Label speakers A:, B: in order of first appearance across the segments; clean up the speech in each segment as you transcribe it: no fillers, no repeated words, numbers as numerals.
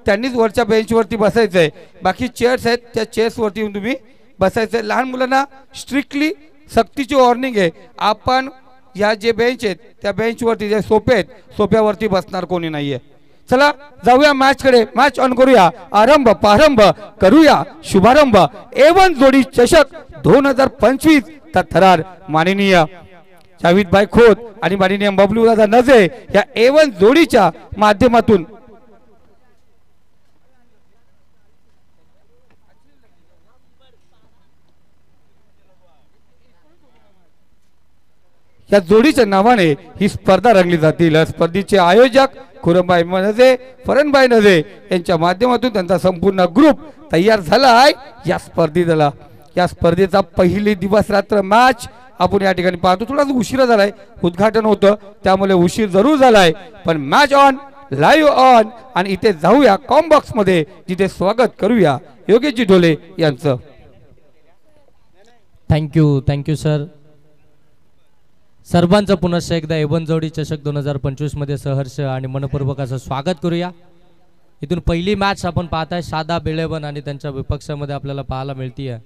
A: त्यांनीच वरच्या बेंचवरती बसायचं आहे. बाकी चेअर्स आहेत त्या चेअर्सवरती येऊन तुम्ही बसायचं आहे. लहान मुलांना स्ट्रिक्टली सक्तीची वॉर्निंग आहे. आपण या जे बेंच आहेत त्या बेंचवरती जे सोफे आहेत सोफ्यावरती बसणार कोणी नाही आहे. चला जाऊया मॅचकडे. मॅच ऑन करूया. आरंभ प्रारंभ करूया. शुभारंभ A1 जोडी चषक 2025 चा थरार माननीय जावेदभाई खोत आणि माननीय बबलू दादा नजे या A1 जोडीच्या माध्यमातून या जोडीच्या नावाने ही स्पर्धा रंगली जातील. स्पर्धेचे आयोजक खुरमभाई नजे फरणभाई नजे यांच्या माध्यमातून त्यांचा संपूर्ण ग्रुप तयार झाला आहे या स्पर्धेला. या स्पर्धेचा पहिली दिवस रात्र मॅच आपण या ठिकाणी पाहतो. थोडासा उशिरा झालाय. उद्घाटन होतं त्यामुळे उशीर जरूर झालाय. पण मॅच ऑन लाईव्ह ऑन आणि इथे जाऊया कॉम्बॉक्स मध्ये जिथे स्वागत करूया योगेशजी ढोले यांचं.
B: Thank you sir. सर्वांचं पुन्हा एकदा A1 जोडी चषक 2025 मध्ये सहर्ष आणि मनपूर्वक असं स्वागत करूया. इथून पहिली मॅच आपण पाहताय शादाब 11 आणि त्यांच्या विपक्षामध्ये आपल्याला पाहायला मिळतीये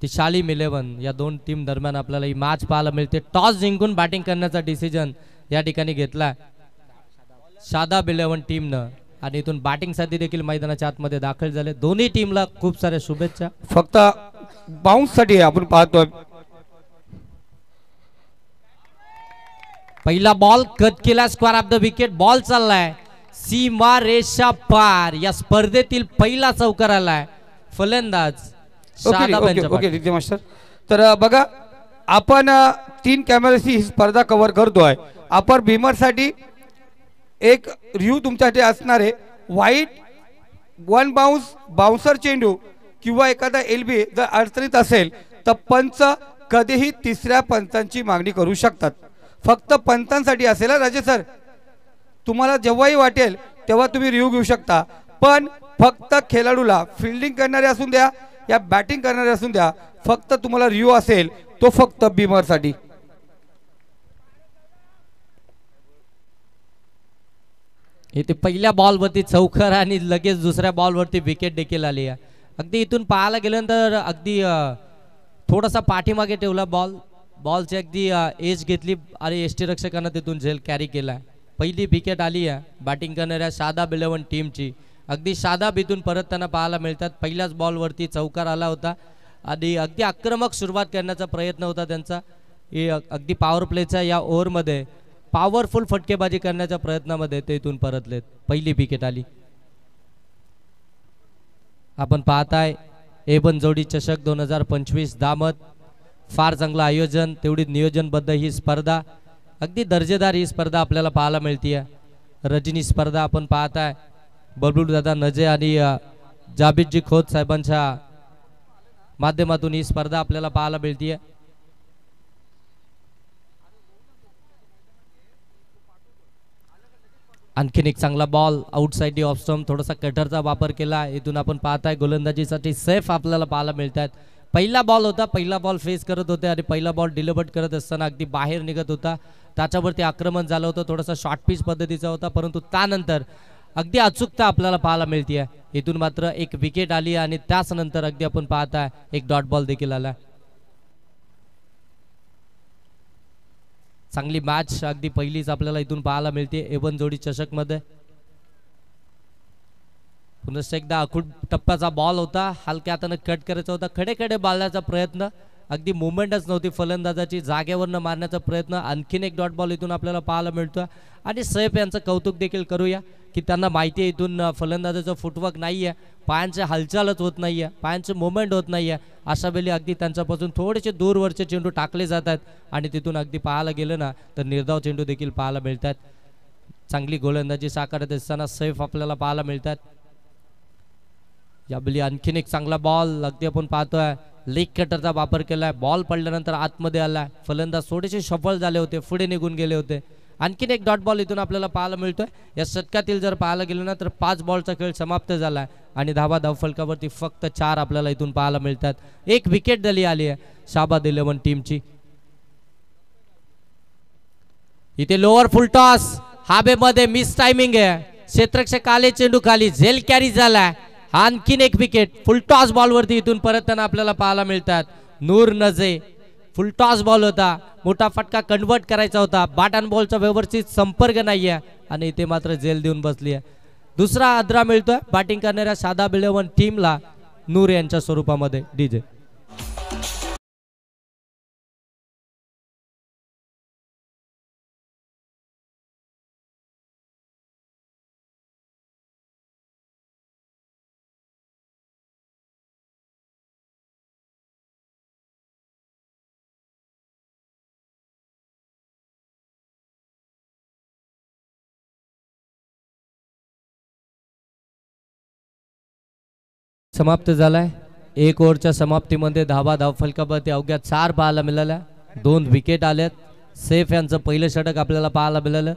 B: ती शालीम 11. या दोन टीम दरम्यान आपल्याला ही मॅच पाहायला मिळते. टॉस जिंकून बॅटिंग करण्याचा डिसिजन या ठिकाणी घेतलाय शादाब 11 टीमनं आणि इथून बॅटिंगसाठी देखील मैदानाच्या आतमध्ये दाखल झाले. दोन्ही टीमला खूप साऱ्या शुभेच्छा.
A: फक्त बाउन्ससाठी आपण पाहतोय.
B: पहिला बॉल कट केला. Square of the wicket. Ball चाललाय सीमा रेषा पार. या स्पर्धेतील पहिला चौकार आलाय फलंदाज शादाब यांच्या.
A: Okay master. तर बघा आपण 3 कॅमेऱ्याची ही स्पर्धा कव्हर करतोय. अपर बीमर साठी एक रिव्ह्यू तुमच्यासाठी असणार आहे. व्हाईट 1 बाउन्सर चेंडू किंवा एखादा LB जर अडचणीत असेल तर पंच कधीही तिसऱ्या पंचांची मागणी करू शकतात. फक्त पंचांसाठी असेल राजे सर. तुम्हाला जेव्हाही वाटेल तेव्हा तुम्ही रिव्ह्यू घेऊ शकता. पण फक्त खेळाडूला फिल्डिंग करणारे असून द्या या बॅटिंग करणारे असून द्या फक्त तुम्हाला रिव्ह्यू असेल तो फक्त बीमरसाठी.
B: इथे पहिल्या बॉलवरती चौकार आणि लगेच दुसऱ्या बॉलवरती विकेट देखील आली आहे. अगदी इथून पाहायला गेल्यानंतर अगदी थोडासा पाठीमागे ठेवला बॉलची अगदी एज घेतली आणि यष्टीरक्षकांना तिथून झेल कॅरी केला. पहिली विकेट आली आहे बॅटिंग करणाऱ्या शादाब 11 टीमची. अगदी शादाब इथून परत त्यांना पाहायला मिळतात. पहिल्याच बॉलवरती चौकार आला होता आणि अगदी आक्रमक सुरुवात करण्याचा प्रयत्न होता त्यांचा. अगदी पॉवर प्लेच्या या ओव्हरमध्ये पॉवरफुल फटकेबाजी करण्याच्या प्रयत्नामध्ये ते इथून परतलेत. पहिली विकेट आली. आपण पाहताय A1 जोडी चषक 2025 दामत. फार चांगलं आयोजन तेवढी नियोजनबद्ध ही स्पर्धा. अगदी दर्जेदार ही स्पर्धा आपल्याला पाहायला मिळतीये. रजनी स्पर्धा आपण पाहताय बबलू दादा नजे आणि जावेदजी खोत साहेबांच्या माध्यमातून ही स्पर्धा आपल्याला पाहायला मिळतीये. आणखीन एक चांगला बॉल आउटसाइड ऑफ स्टंप. थोडासा कटरचा वापर केला. इथून आपण पाहताय गोलंदाजीसाठी सेफ आपल्याला पाहायला मिळतात. पहिला बॉल होता. पहिला बॉल फेस करत होते आणि पहिला बॉल डिलिव्हर करत असताना अगदी बाहेर निघत होता. त्याच्यावरती आक्रमण झालं होतं. थोडासा शॉर्ट पिच पद्धतीचा होता परंतु त्यानंतर अगदी अचूकता आपल्याला पाहायला मिळते. इथून मात्र एक विकेट आली आणि त्याच नंतर अगदी आपण पाहताय एक डॉट बॉल देखील आला. चांगली मॅच अगदी पहिलीच आपल्याला इथून पाहायला मिळते A1 जोडी चषक मध्ये. पुन्हा एकदा आखूड टप्प्याचा बॉल होता. हलक्या हाताने कट करायचा होता. खडे बाळण्याचा प्रयत्न. अगदी मुवमेंटच नव्हती फलंदाजाची. जागेवरनं मारण्याचा प्रयत्न. आणखीन एक डॉट बॉल इथून आपल्याला पाहायला मिळतो. आणि सैफ यांचं कौतुक देखील करूया की त्यांना माहिती आहे इथून फलंदाजाचं फुटवर्क नाही आहे. पायांची हालचालच होत नाही आहे. पायांचं मुवमेंट होत नाही आहे. अशा वेळी अगदी त्यांच्यापासून थोडेसे दूरवरचे चेंडू टाकले जातात आणि तिथून अगदी पाहायला गेलं ना तर निर्धाव चेंडू देखील पाहायला मिळतात. चांगली गोलंदाजी साकारत असताना सैफ आपल्याला पाहायला मिळतात. यावेळी आणखीन एक चांगला बॉल अगदी आपण पाहतोय लेग कटरचा वापर केलाय. बॉल पडल्यानंतर आतमध्ये आलाय. फलंदाज थोडेसे सफल झाले होते. पुढे निघून गेले होते. आणखीन एक डॉट बॉल इथून आपल्याला पाहायला मिळतोय. या षटकातील जर पाहायला गेलं ना तर 5 बॉलचा खेळ समाप्त झालाय आणि धाव फलकावरती फक्त 4 आपल्याला इथून पाहायला मिळतात. एक विकेट दली आली आहे शादाब 11 टीमची. इथे लोअर फुल टॉस हवेमध्ये मिस टायमिंग आहे. क्षेत्ररक्षक आले, चेंडू खाली, झेल कॅरी झाला, आणखीन एक विकेट. फुल टॉस बॉलवरती इथून परतताना आपल्याला पाहायला मिळतात नूर नजे. फुल टॉस बॉल होता, मोठा फटका कन्वर्ट करायचा होता, बॅट अँड बॉलचा व्यवस्थित संपर्क नाहीये आणि इथे मात्र झेल देऊन बसली आहे. दुसरा आद्रा मिळतोय बॅटिंग करणाऱ्या शादाब 11 टीमला नूर यांच्या स्वरूपामध्ये. डीजे समाप्त झालाय. एक ओव्हरच्या समाप्तीमध्ये धावा धावफलकावरती अवघ्या 4 पाहायला मिळाल्या. 2 विकेट आल्यात. सैफ यांचं पहिलं षटक आपल्याला पाहायला मिळालं.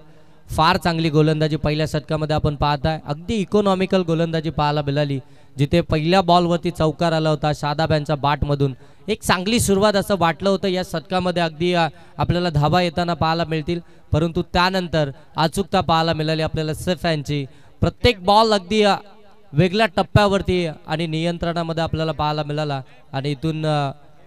B: फार चांगली गोलंदाजी पहिल्या षटकामध्ये आपण पाहताय. अगदी इकॉनॉमिकल गोलंदाजी पाहायला मिळाली, जिथे पहिल्या बॉलवरती चौकार आला होता शादाब यांच्या बॅटमधून. एक चांगली सुरुवात असं वाटलं होतं या षटकामध्ये, अगदी आपल्याला धावा येताना पाहायला मिळतील, परंतु त्यानंतर अचूकता पाहायला मिळाली आपल्याला सैफ यांची. प्रत्येक बॉल अगदी वेगळ्या टप्प्यावरती आणि नियंत्रणामध्ये आपल्याला पाहायला मिळाला आणि इथून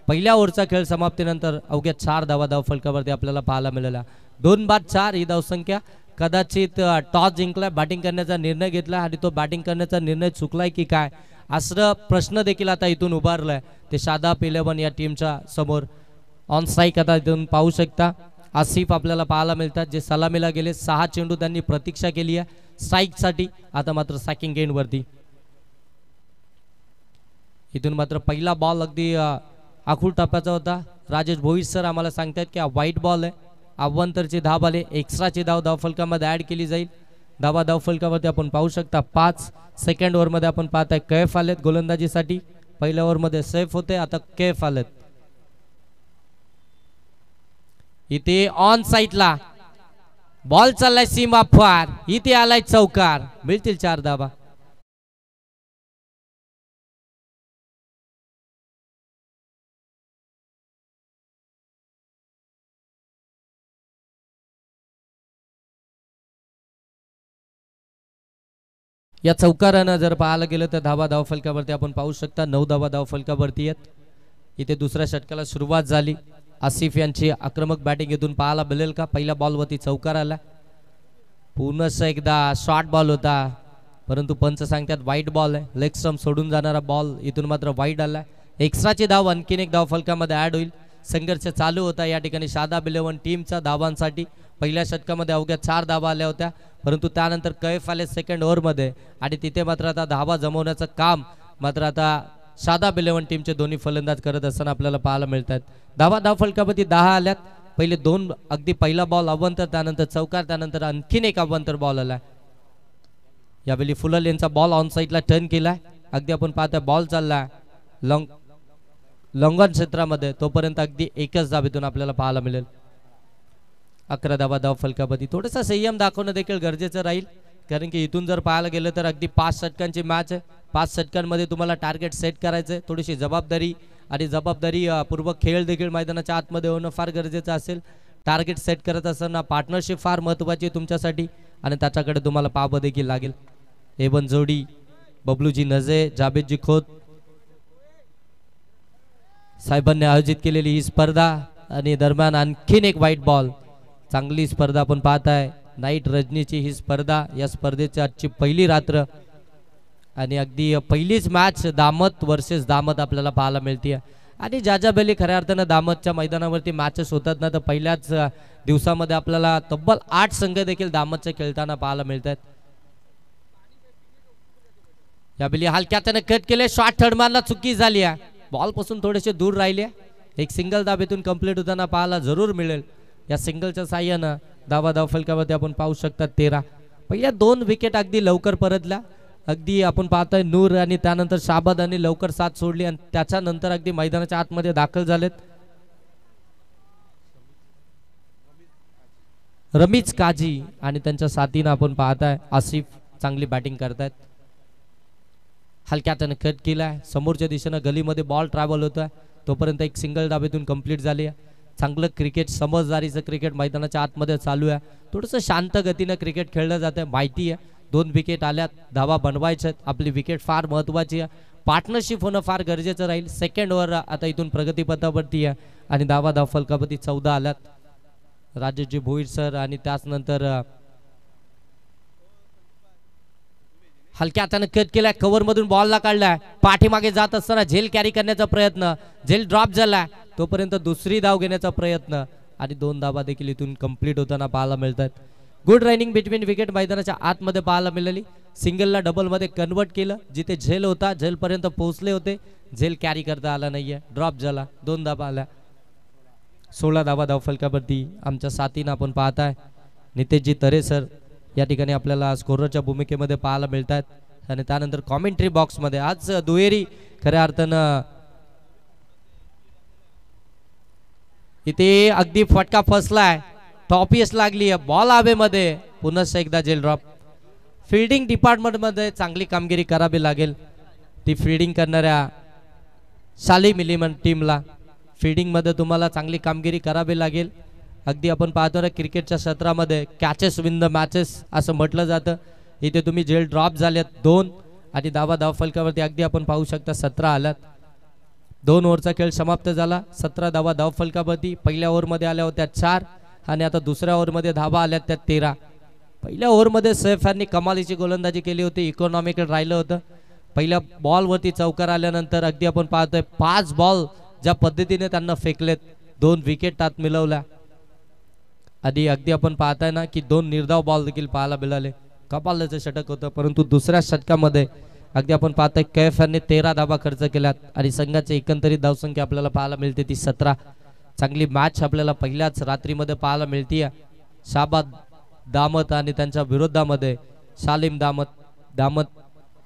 B: पहिल्या ओव्हरचा खेळ समाप्तीनंतर अवघ्या 4 धावा धावफलकावरती आपल्याला पाहायला मिळाला. 2-4 ही धावसंख्या. कदाचित टॉस जिंकलाय, बॅटिंग करण्याचा निर्णय घेतला आणि तो बॅटिंग करण्याचा निर्णय चुकलाय की काय असं प्रश्न देखील आता इथून उभारलाय ते शादाब 11 या टीमच्या समोर. ऑन स्ट्राईक आता इथून पाहू शकता आसिफ आपल्याला पाहायला मिळतात, जे सलामीला गेले. 6 चेंडू त्यांनी प्रतीक्षा केली आहे स्ट्राईकसाठी. आता मात्र सॅकिंग एंड वरती. इथून मात्र पहिला बॉल अगदी आखूड टप्प्याचा होता. राजेश भोईर सर आम्हाला सांगतात की हा व्हाईट बॉल आहे. अव्वंतरची धाव आले, एक्स्ट्राची धाव धावफलकामध्ये ऍड केली जाईल. धावा धावफलकावरती आपण पाहू शकता 5. सेकंड ओव्हरमध्ये आपण पाहताय कैफ आलेत गोलंदाजीसाठी. पहिल्या ओव्हरमध्ये सैफ होते, आता कैफ आलेत. इथे ऑन साईडला बॉल चाललाय सीमा फार, इथे आलाय चौकार. मिळतील 4 धावा. या चौकारानं जर पाहायला गेलं तर धावा धावफलकावरती आपण पाहू शकता 9 धावा धावफलकावरती आहेत. इथे दुसऱ्या षटकाला सुरुवात झाली. आसिफ यांची आक्रमक बॅटिंग इथून पाहायला मिळेल का? पहिल्या बॉलवरती चौकार आला. पूर्णच एकदा शॉर्ट बॉल होता, परंतु पंच सांगतात वाईट बॉल आहे. लेग स्टंप सोडून जाणारा बॉल इथून मात्र वाईट आला. एक्स्ट्राची धाव आणखीन एक धाव फलकामध्ये ऍड होईल. संघर्ष चालू होता या ठिकाणी शादाब 11 टीमचा धावांसाठी. पहिल्या षटकामध्ये अवघ्या 4 धावा आल्या होत्या, परंतु त्यानंतर कैफ आले सेकंड ओव्हरमध्ये आणि तिथे मात्र आता धावा जमवण्याचं काम मात्र आता शादाब 11 टीमचे दोन्ही फलंदाज करत असताना आपल्याला पाहायला मिळतात. धावा धावफलकावरती 10 आल्यात. पहिले 2 अगदी पहिला बॉल अवंतर, त्यानंतर चौकार, त्यानंतर आणखीन एक अवंतर बॉल आला. यावेळी फुलल यांचा बॉल ऑन साईडला टर्न केलाय. अगदी आपण पाहतोय बॉल चालला लॉंगॉन क्षेत्रामध्ये, तोपर्यंत अगदी एकच धावेतून आपल्याला पाहायला मिळेल. 11 धावा धावफलकावरती. थोडासा संयम दाखवणं देखील गरजेचं राहील, कारण की इथून जर पाहायला गेलं तर अगदी 5 षटकांची मॅच आहे. 5 षटकांमध्ये तुम्हाला टार्गेट सेट करायचं आहे. थोडीशी जबाबदारी आणि जबाबदारीपूर्वक खेळ देखील मैदानाच्या आतमध्ये होणं फार गरजेचं असेल. टार्गेट सेट करत असताना पार्टनरशिप फार महत्त्वाची आहे तुमच्यासाठी आणि त्याच्याकडे तुम्हाला पाहावं देखील लागेल. एवन जोडी, बबलूजी नजे, जावेदजी खोत साहेबांनी आयोजित केलेली ही स्पर्धा आणि दरम्यान आणखीन एक व्हाईट बॉल. चांगली स्पर्धा आपण पाहताय. नाईट रजनीची ही स्पर्धा, या स्पर्धेची आजची पहिली रात्र आणि अगदी पहिलीच मॅच दामत वर्सेस दामत आपल्याला पाहायला मिळते. आणि जाजाबेली खऱ्या अर्थानं दामतच्या मैदानावरती मॅचेस होतात ना, तर पहिल्याच दिवसामध्ये आपल्याला तब्बल 8 संघ देखील दामतचे खेळताना पाहायला मिळतात. यावेळी हलक्यानं कट केले, शॉट थर्डमॅनला चुकी झाली आहे. बॉल पासून थोडेसे दूर राहिले. एक सिंगल दाबेतून कंप्लीट होताना पाहायला जरूर मिळेल. या सिंगलच्या साह्यानं धावा धावफलकावरती आपण पाहू शकता 13. पहिल्या 2 विकेट अगदी लवकर परतल्या. अगदी आपण पाहतोय नूर आणि त्यानंतर शाबादानी लवकर साथ सोडली आणि त्याच्यानंतर अगदी मैदानाच्या आतमध्ये दाखल झालेत. रमीज काजी आणि त्यांच्या साथीनं आपण पाहताय आसिफ चांगली बॅटिंग करतायत. हलक्यातनं कट केलाय. समोरच्या दिशेनं गलीमध्ये बॉल ट्रॅव्हल होतोय, तोपर्यंत एक सिंगल धाबेतून कंप्लीट झाली आहे. चांगलं क्रिकेट, समजदारीचं क्रिकेट मैदानाच्या आतमध्ये चालू आहे. थोडंसं शांत गतीनं क्रिकेट खेळलं जातं, माहिती आहे. 2 विकेट आल्यात, धावा बनवायच्यात. आपली विकेट फार महत्त्वाची आहे, पार्टनरशिप होणं फार गरजेचं राहील. सेकंड ओव्हर आता इथून प्रगतीपथावरती आहे आणि धावा फलकावरती 14 आल्यात. राजेशजी भोईर सर आणि त्याचनंतर हलक्या हाताने कट केलाय, कव्हर मधून बॉलला काढलाय, पाठीमागे जात असताना झेल कॅरी करण्याचा प्रयत्न, झेल ड्रॉप झाला, तोपर्यंत दुसरी धाव घेण्याचा प्रयत्न आणि 2 धावा देखील इथून कंप्लीट होताना पाहायला मिळतात. गुड रनिंग बिटवीन विकेट मैदानाच्या आतमध्ये पाहायला मिळाली. सिंगलला डबलमध्ये कन्वर्ट केलं, जिथे झेल होता झेलपर्यंत पोहोचले होते, झेल कॅरी करता आला नाहीये, ड्रॉप झाला, 2 धावा आल्या. 16 धावा धावफलकावरती आमच्या साथीनं आपण पाहताय. नितेशजी तरे सर या ठिकाणी आपल्याला स्कोररच्या भूमिकेमध्ये पाहायला मिळतात. आणि त्यानंतर कॉमेंट्री बॉक्समध्ये आज दुहेरी खऱ्या अर्थानं इथे अगदी फटका फसलाय, टॉपियस लागली आहे, बॉल हवेमध्ये, पुन्हा एकदा जेल ड्रॉप. फिल्डिंग डिपार्टमेंटमध्ये चांगली कामगिरी करावी लागेल. ती फिल्डिंग करणाऱ्या शाली मिलिमन टीमला फिल्डिंगमध्ये तुम्हाला चांगली कामगिरी करावी लागेल. अगदी आपण पाहतो ना क्रिकेटच्या क्षेत्रामध्ये कॅचेस विन द मॅचेस असं म्हटलं जातं. इथे तुम्ही जेल ड्रॉप झाल्यात 2 आणि धाव फलकावरती अगदी आपण पाहू शकता 17 आल्यात. 2 ओव्हरचा खेळ समाप्त झाला. 17 धावा धाव फलकावरती. पहिल्या ओव्हरमध्ये आल्या होत्या 4 आणि आता दुसऱ्या ओव्हरमध्ये धावा आल्यात त्या 13. पहिल्या ओव्हरमध्ये सैफ यांनी कमालीची गोलंदाजी केली होती, इकॉनॉमिकल राहिलं होतं. पहिल्या बॉलवरती चौकार आल्यानंतर अगदी आपण पाहतोय 5 बॉल ज्या पद्धतीने त्यांना फेकलेत, 2 विकेट त्यात मिळवल्या. आधी अगदी आपण पाहताय ना की 2 निर्धाव बॉल देखील पाहायला मिळाले. कपालाचं षटक होतं, परंतु दुसऱ्या षटकामध्ये अगदी आपण पाहताय कैफ यांनी 13 धावा खर्च केल्यात आणि संघाची एकंदरीत धावसंख्या आपल्याला पाहायला मिळते ती 17. चांगली मॅच आपल्याला पहिल्याच रात्रीमध्ये पाहायला मिळते. शाबाद दामत आणि त्यांच्या विरोधामध्ये शालिम दामत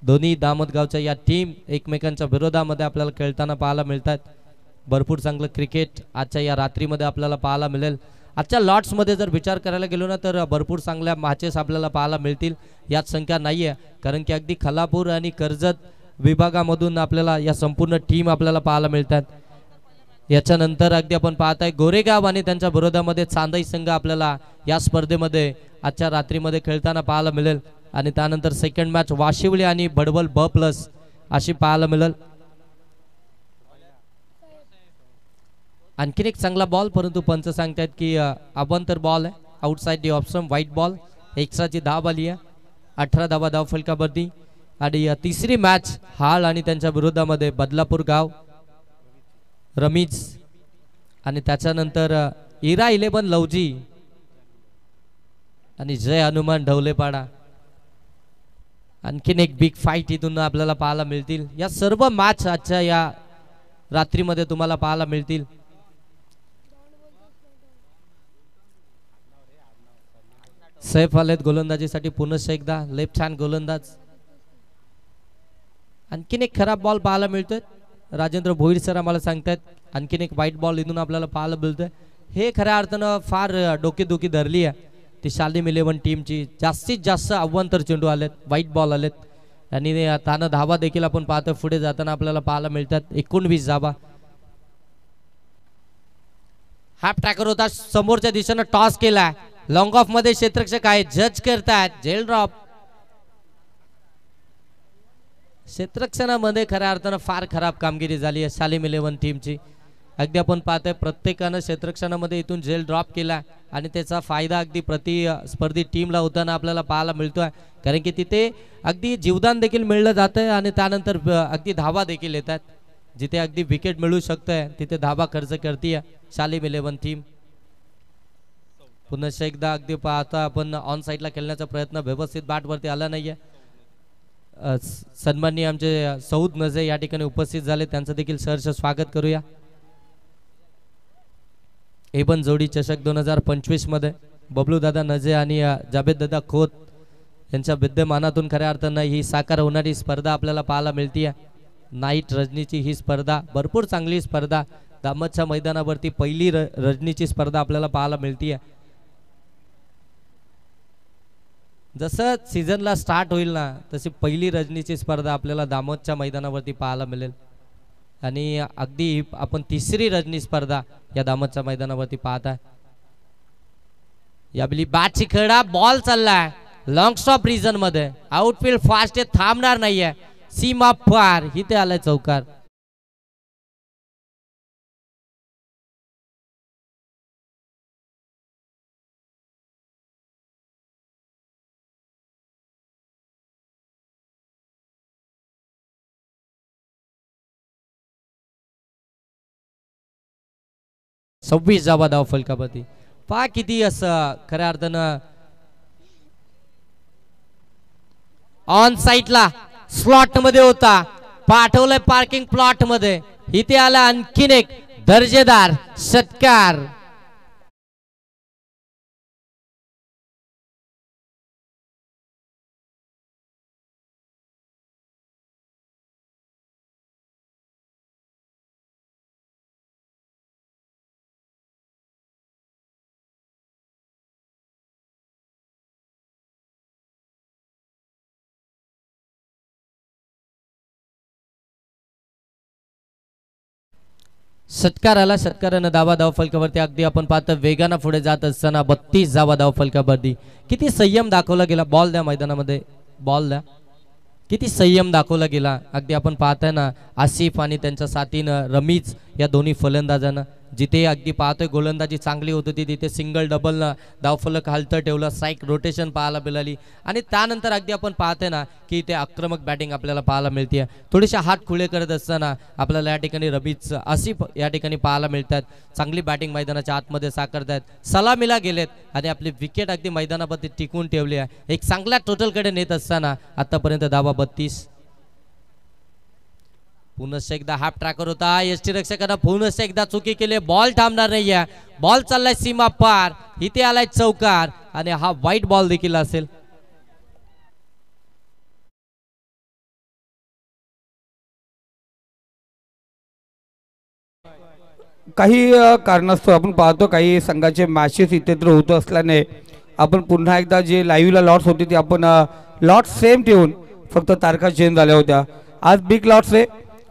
B: दोन्ही दामत गावच्या या टीम एकमेकांच्या विरोधामध्ये आपल्याला खेळताना पाहायला मिळतात. भरपूर चांगलं क्रिकेट आजच्या या रात्रीमध्ये आपल्याला पाहायला मिळेल. आजच्या लॉट्समध्ये जर विचार करायला गेलो ना तर भरपूर चांगल्या मॅचेस आपल्याला पाहायला मिळतील. यात संख्या नाही आहे, कारण की अगदी खलापूर आणि कर्जत विभागामधून आपल्याला या संपूर्ण टीम आपल्याला पाहायला मिळतात. याच्यानंतर अगदी आपण पाहताय गोरेगाव आणि त्यांच्या विरोधामध्ये चांदई संघ आपल्याला या स्पर्धेमध्ये आजच्या रात्रीमध्ये खेळताना पाहायला मिळेल. आणि त्यानंतर सेकंड मॅच वाशिवली आणि बडवल ब+ अशी पाहायला मिळेल. आणखीन एक चांगला बॉल, परंतु पंच सांगतात की अभ्यंतर बॉल आहे, आउटसाइड दी ऑप्शन, व्हाईट बॉल. एक्स्ट्राची धाव आली आहे, 18 धावा धाव फलकावरती. आणि तिसरी मॅच हाळ आणि त्यांच्या विरोधामध्ये बदलापूर गाव रमीज आणि त्याच्यानंतर इरा 11 लवजी आणि जय हनुमान ढवलेपाडा. आणखीन एक बिग फाईट इथून आपल्याला पाहायला मिळतील. या सर्व मॅच आजच्या या रात्रीमध्ये तुम्हाला पाहायला मिळतील. सैफ आलेत गोलंदाजीसाठी पुन्हा एकदा, लेफ्ट हँड गोलंदाज. आणखीन एक खराब बॉल पाहायला मिळतोय, राजेंद्र भोईर सर आम्हाला सांगतात. आणखीन एक व्हाईट बॉल इथून आपल्याला पाहायला मिळतोय. हे खऱ्या अर्थानं फार डोकेदुखी धरली आहे ती शालिम 11 टीमची. जास्तीत जास्त अव्वंतर चेंडू आलेत, व्हाईट बॉल आलेत आणि त्यानं धावा देखील आपण पाहतोय पुढे जाताना आपल्याला पाहायला मिळतात. 19 धावा. हाफ ट्रॅकर होता, समोरच्या दिशेनं टॉस केलाय, लॉंग ऑफ मध्ये क्षेत्ररक्षक आहे, जज करतायत, जेल ड्रॉप. क्षेत्ररक्षणामध्ये खऱ्या अर्थानं फार खराब कामगिरी झाली आहे शालिम 11 टीमची. अगदी आपण पाहतोय प्रत्येकानं क्षेत्ररक्षणामध्ये इथून जेल ड्रॉप केला आणि त्याचा फायदा अगदी प्रतिस्पर्धी टीमला होताना आपल्याला पाहायला मिळतोय, कारण की तिथे अगदी जीवदान देखील मिळलं जातंय आणि त्यानंतर अगदी धावा देखील येतात. जिथे अगदी विकेट मिळू शकतंय तिथे धावा खर्च करते शालिम 11 टीम. पुन्हा एकदा अगदी पाहता आपण ऑन साईडला खेळण्याचा प्रयत्न व्यवस्थित बॅटवरती आला नाहीये. सन्माननीय आमचे सौद नजे या ठिकाणी उपस्थित झाले, त्यांचं देखील सहर्ष स्वागत करूया. एबन जोडी चषक 2025 मध्ये बबलू दादा नजे आणि जावेद दादा खोत यांच्या विद्यमानातून खऱ्या अर्थानं ही साकार होणारी स्पर्धा आपल्याला पाहायला मिळते. नाईट रजनीची ही स्पर्धा भरपूर चांगली स्पर्धा, दामतच्या मैदानावरती पहिली रजनीची स्पर्धा आपल्याला पाहायला मिळते. जसं सीझनला स्टार्ट होईल ना तशी पहिली रजनीची स्पर्धा आपल्याला दामोदच्या मैदानावरती पाहायला मिळेल आणि अगदी आपण तिसरी रजनी स्पर्धा या दामोदच्या मैदानावरती पाहत आहे. यावेळी बॅटची खेळा, बॉल चाललाय, लॉंग स्टॉप रिझन मध्ये आउटफील्ड फास्ट आहे, थांबणार नाहीये, सीमा पार इथे आलाय चौकार. सव्वीस धावा धाव फलकावरती. पहा किती असं खऱ्या अर्थानं ऑन साइडला स्लॉट मध्ये होता, पाठवलंय पार्किंग प्लॉट मध्ये. इथे आला आणखीन एक दर्जेदार षटकार. षटकाराला षटकारानं धावा धाव फलकावरती. अगदी आपण पाहतो वेगानं पुढे जात असताना 32 धावा धाव फलकावरती. किती संयम दाखवला गेला. बॉल द्या मैदानामध्ये, बॉल द्या. किती संयम दाखवला गेला. अगदी आपण पाहताय ना आसिफ आणि त्यांच्या साथीनं रमीज या दोन्ही फलंदाजांना, जिथे अगदी पाहतोय गोलंदाजी चांगली होत होती तिथे सिंगल डबल धावफलक हालतं ठेवलं, स्ट्राईक रोटेशन पाहायला मिळाली. आणि त्यानंतर अगदी आपण पाहतोय ना की इथे आक्रमक बॅटिंग आपल्याला पाहायला मिळते. थोडेसे हात खुले करत असताना आपल्याला या ठिकाणी रमीज आसिफ या ठिकाणी पाहायला मिळतात. चांगली बॅटिंग मैदानाच्या आतमध्ये साकारतायत, सलामीला गेलेत आणि आपली विकेट अगदी मैदानामध्ये टिकवून ठेवली आहे. एक चांगल्या टोटलकडे नेत असताना आतापर्यंत धावा 32. पुनश्च एकदा हाफ ट्रॅकर होता, एसटी रक्षकांना पुनश्च एकदा चुकी केली. बॉल थांबणार नाहीये, बॉल चाललाय सीमा पार. इथे आलाय चौकार आणि हा व्हाईट बॉल देखील असेल.
A: काही कारणास्तव आपण पाहतो काही संघाचे मॅचेस इतरत्र होत असल्याने आपण पुन्हा एकदा जे लाईव्हला लॉट्स होते ते आपण लॉट्स सेम ठेवून फक्त तारखा चेंज झाल्या होत्या. आज बिग लॉट्स आहे.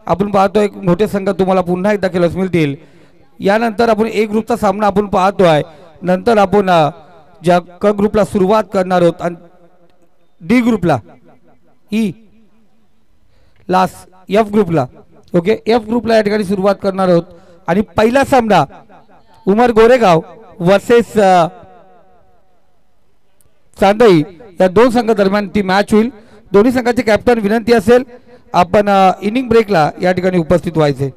A: आपण पाहतो एक मोठे संघ तुम्हाला पुन्हा एकदा खेळास मिळतील. यानंतर आपण ए ग्रुपचा सामना आपण पाहतोय. नंतर आपण ज्या क ग्रुपला सुरुवात करणार आहोत आणि डी ग्रुपला ई लास्ट एफ ग्रुपला ओके एफ ग्रुपला या ठिकाणी सुरुवात करणार आहोत. आणि पहिला सामना उमर गोरेगाव वर्सेस चांदई या दोन संघादरम्यान ती मॅच होईल. दोन्ही संघाचे कॅप्टन विनंती असेल आपण इनिंग ब्रेकला या ठिकाणी उपस्थित व्हायचे.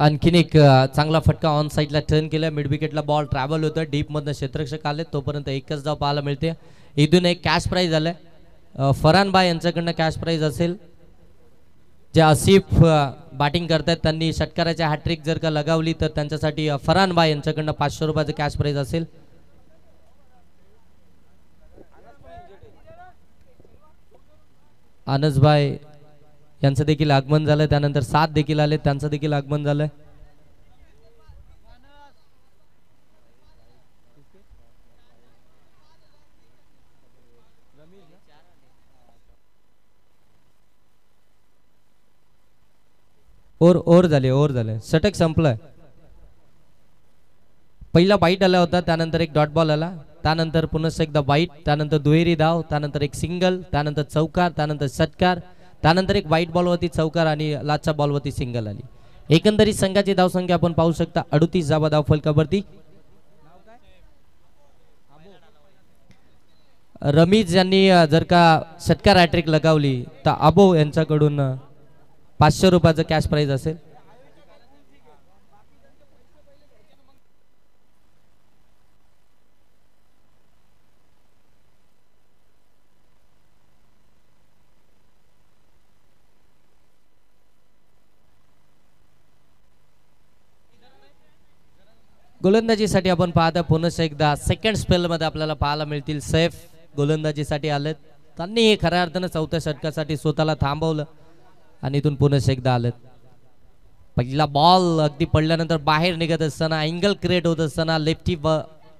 B: आणखीन एक चांगला फटका ऑन साइडला टर्न केला. मिड विकेटला बॉल ट्रॅव्हल होतं, डीप मधनं क्षेत्ररक्षक आले तोपर्यंत एकच धाव पाहायला मिळते. इथून एक कॅश प्राइज आलाय. फरहान भाई यांच्याकडनं कॅश प्राइज असेल. जे आसिफ बॅटिंग करतात त्यांनी षटकाराची हॅट्रिक जर का लगावली तर त्यांच्यासाठी फरहान भाई यांच्याकडनं 500 रुपयाचं कॅश प्राइज असेल. अनसभाई यांचं देखील आगमन झालं. त्यानंतर 7 देखील आले, त्यांचं देखील आगमन झालंय. ओव्हर झाले षटक संपलंय. पहिला बाईट आला होता, त्यानंतर एक डॉट बॉल आला, त्यानंतर पुन्हा एकदा वाईट, त्यानंतर दुहेरी धाव, त्यानंतर एक सिंगल, त्यानंतर चौकार, त्यानंतर षटकार, त्यानंतर एक वाईट बॉलवरती चौकार आणि लास्टच्या बॉलवरती सिंगल आली. एकंदरीत संघाची धावसंख्या आपण पाहू शकता 38 धावा धाव फलकावरती. रमीज यांनी जर का षटकार हॅट्रिक लगावली तर अबो यांच्याकडून 500 रुपयाचं कॅश प्राइज असेल. गोलंदाजीसाठी आपण पाहता पुन्हा एकदा सेकंड स्पेल मध्ये आपल्याला पाहायला मिळतील. सैफ गोलंदाजीसाठी आलेत. त्यांनी खऱ्या अर्थानं चौथ्या षटकासाठी स्वतःला थांबवलं आणि इथून पुन्हा एकदा आलेत. पहिला बॉल अगदी पडल्यानंतर बाहेर निघत असताना अँगल क्रिएट होत असताना लेफ्टी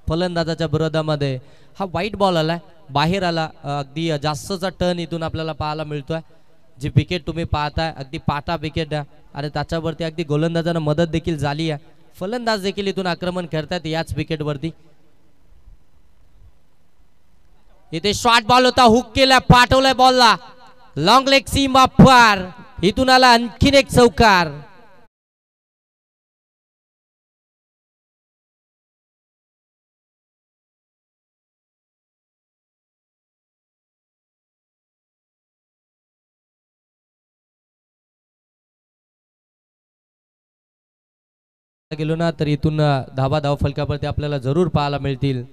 B: फलंदाजाच्या विरोधामध्ये हा वाईट बॉल आलाय, बाहेर आला. अगदी जास्तचा टर्न इथून आपल्याला पाहायला मिळतोय. जी विकेट तुम्ही पाहताय अगदी पाटा विकेट आहे आणि त्याच्यावरती अगदी गोलंदाजांना मदत देखील झाली आहे. फलंदाज देखील इथून आक्रमण करतात याच विकेटवरती. इथे शॉर्ट बॉल होता, हुक केला, पाठवलाय बॉलला लॉंग लेग सीमा पार. इथून आला आणखीन एक चौकार. गेलो ना तर इथून धावा फलकावरती आपल्याला जरूर पाहायला मिळतील.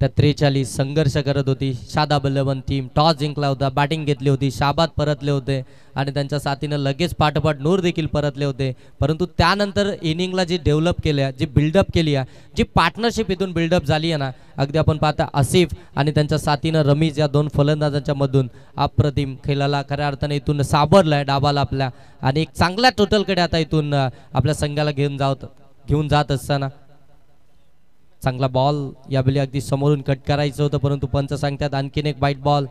B: त्या 43 संघर्ष करत होती शादाब इलेव्हन टीम. टॉस जिंकला होता, बॅटिंग घेतली होती, शाबाद परतले होते आणि त्यांच्या साथीनं लगेच पाठोपाठ नूर देखील परतले होते. परंतु त्यानंतर इनिंगला जी डेव्हलप केल्या, जी बिल्डअप केली आहे, जी पार्टनरशिप इथून बिल्डअप झाली आहे ना, अगदी आपण पाहता आसिफ आणि त्यांच्या साथीनं रमीज या दोन फलंदाजांच्या मधून अप्रतिम खेळाला खऱ्या अर्थाने इथून सावरलाय डाबाला आपल्या. आणि एक चांगल्या टोटलकडे आता इथून आपल्या संघाला घेऊन जात असताना चांगला बॉल यावेळी अगदी समोरून कट करायचं होतं, परंतु पंच सांगतात आणखीन एक वाईट ball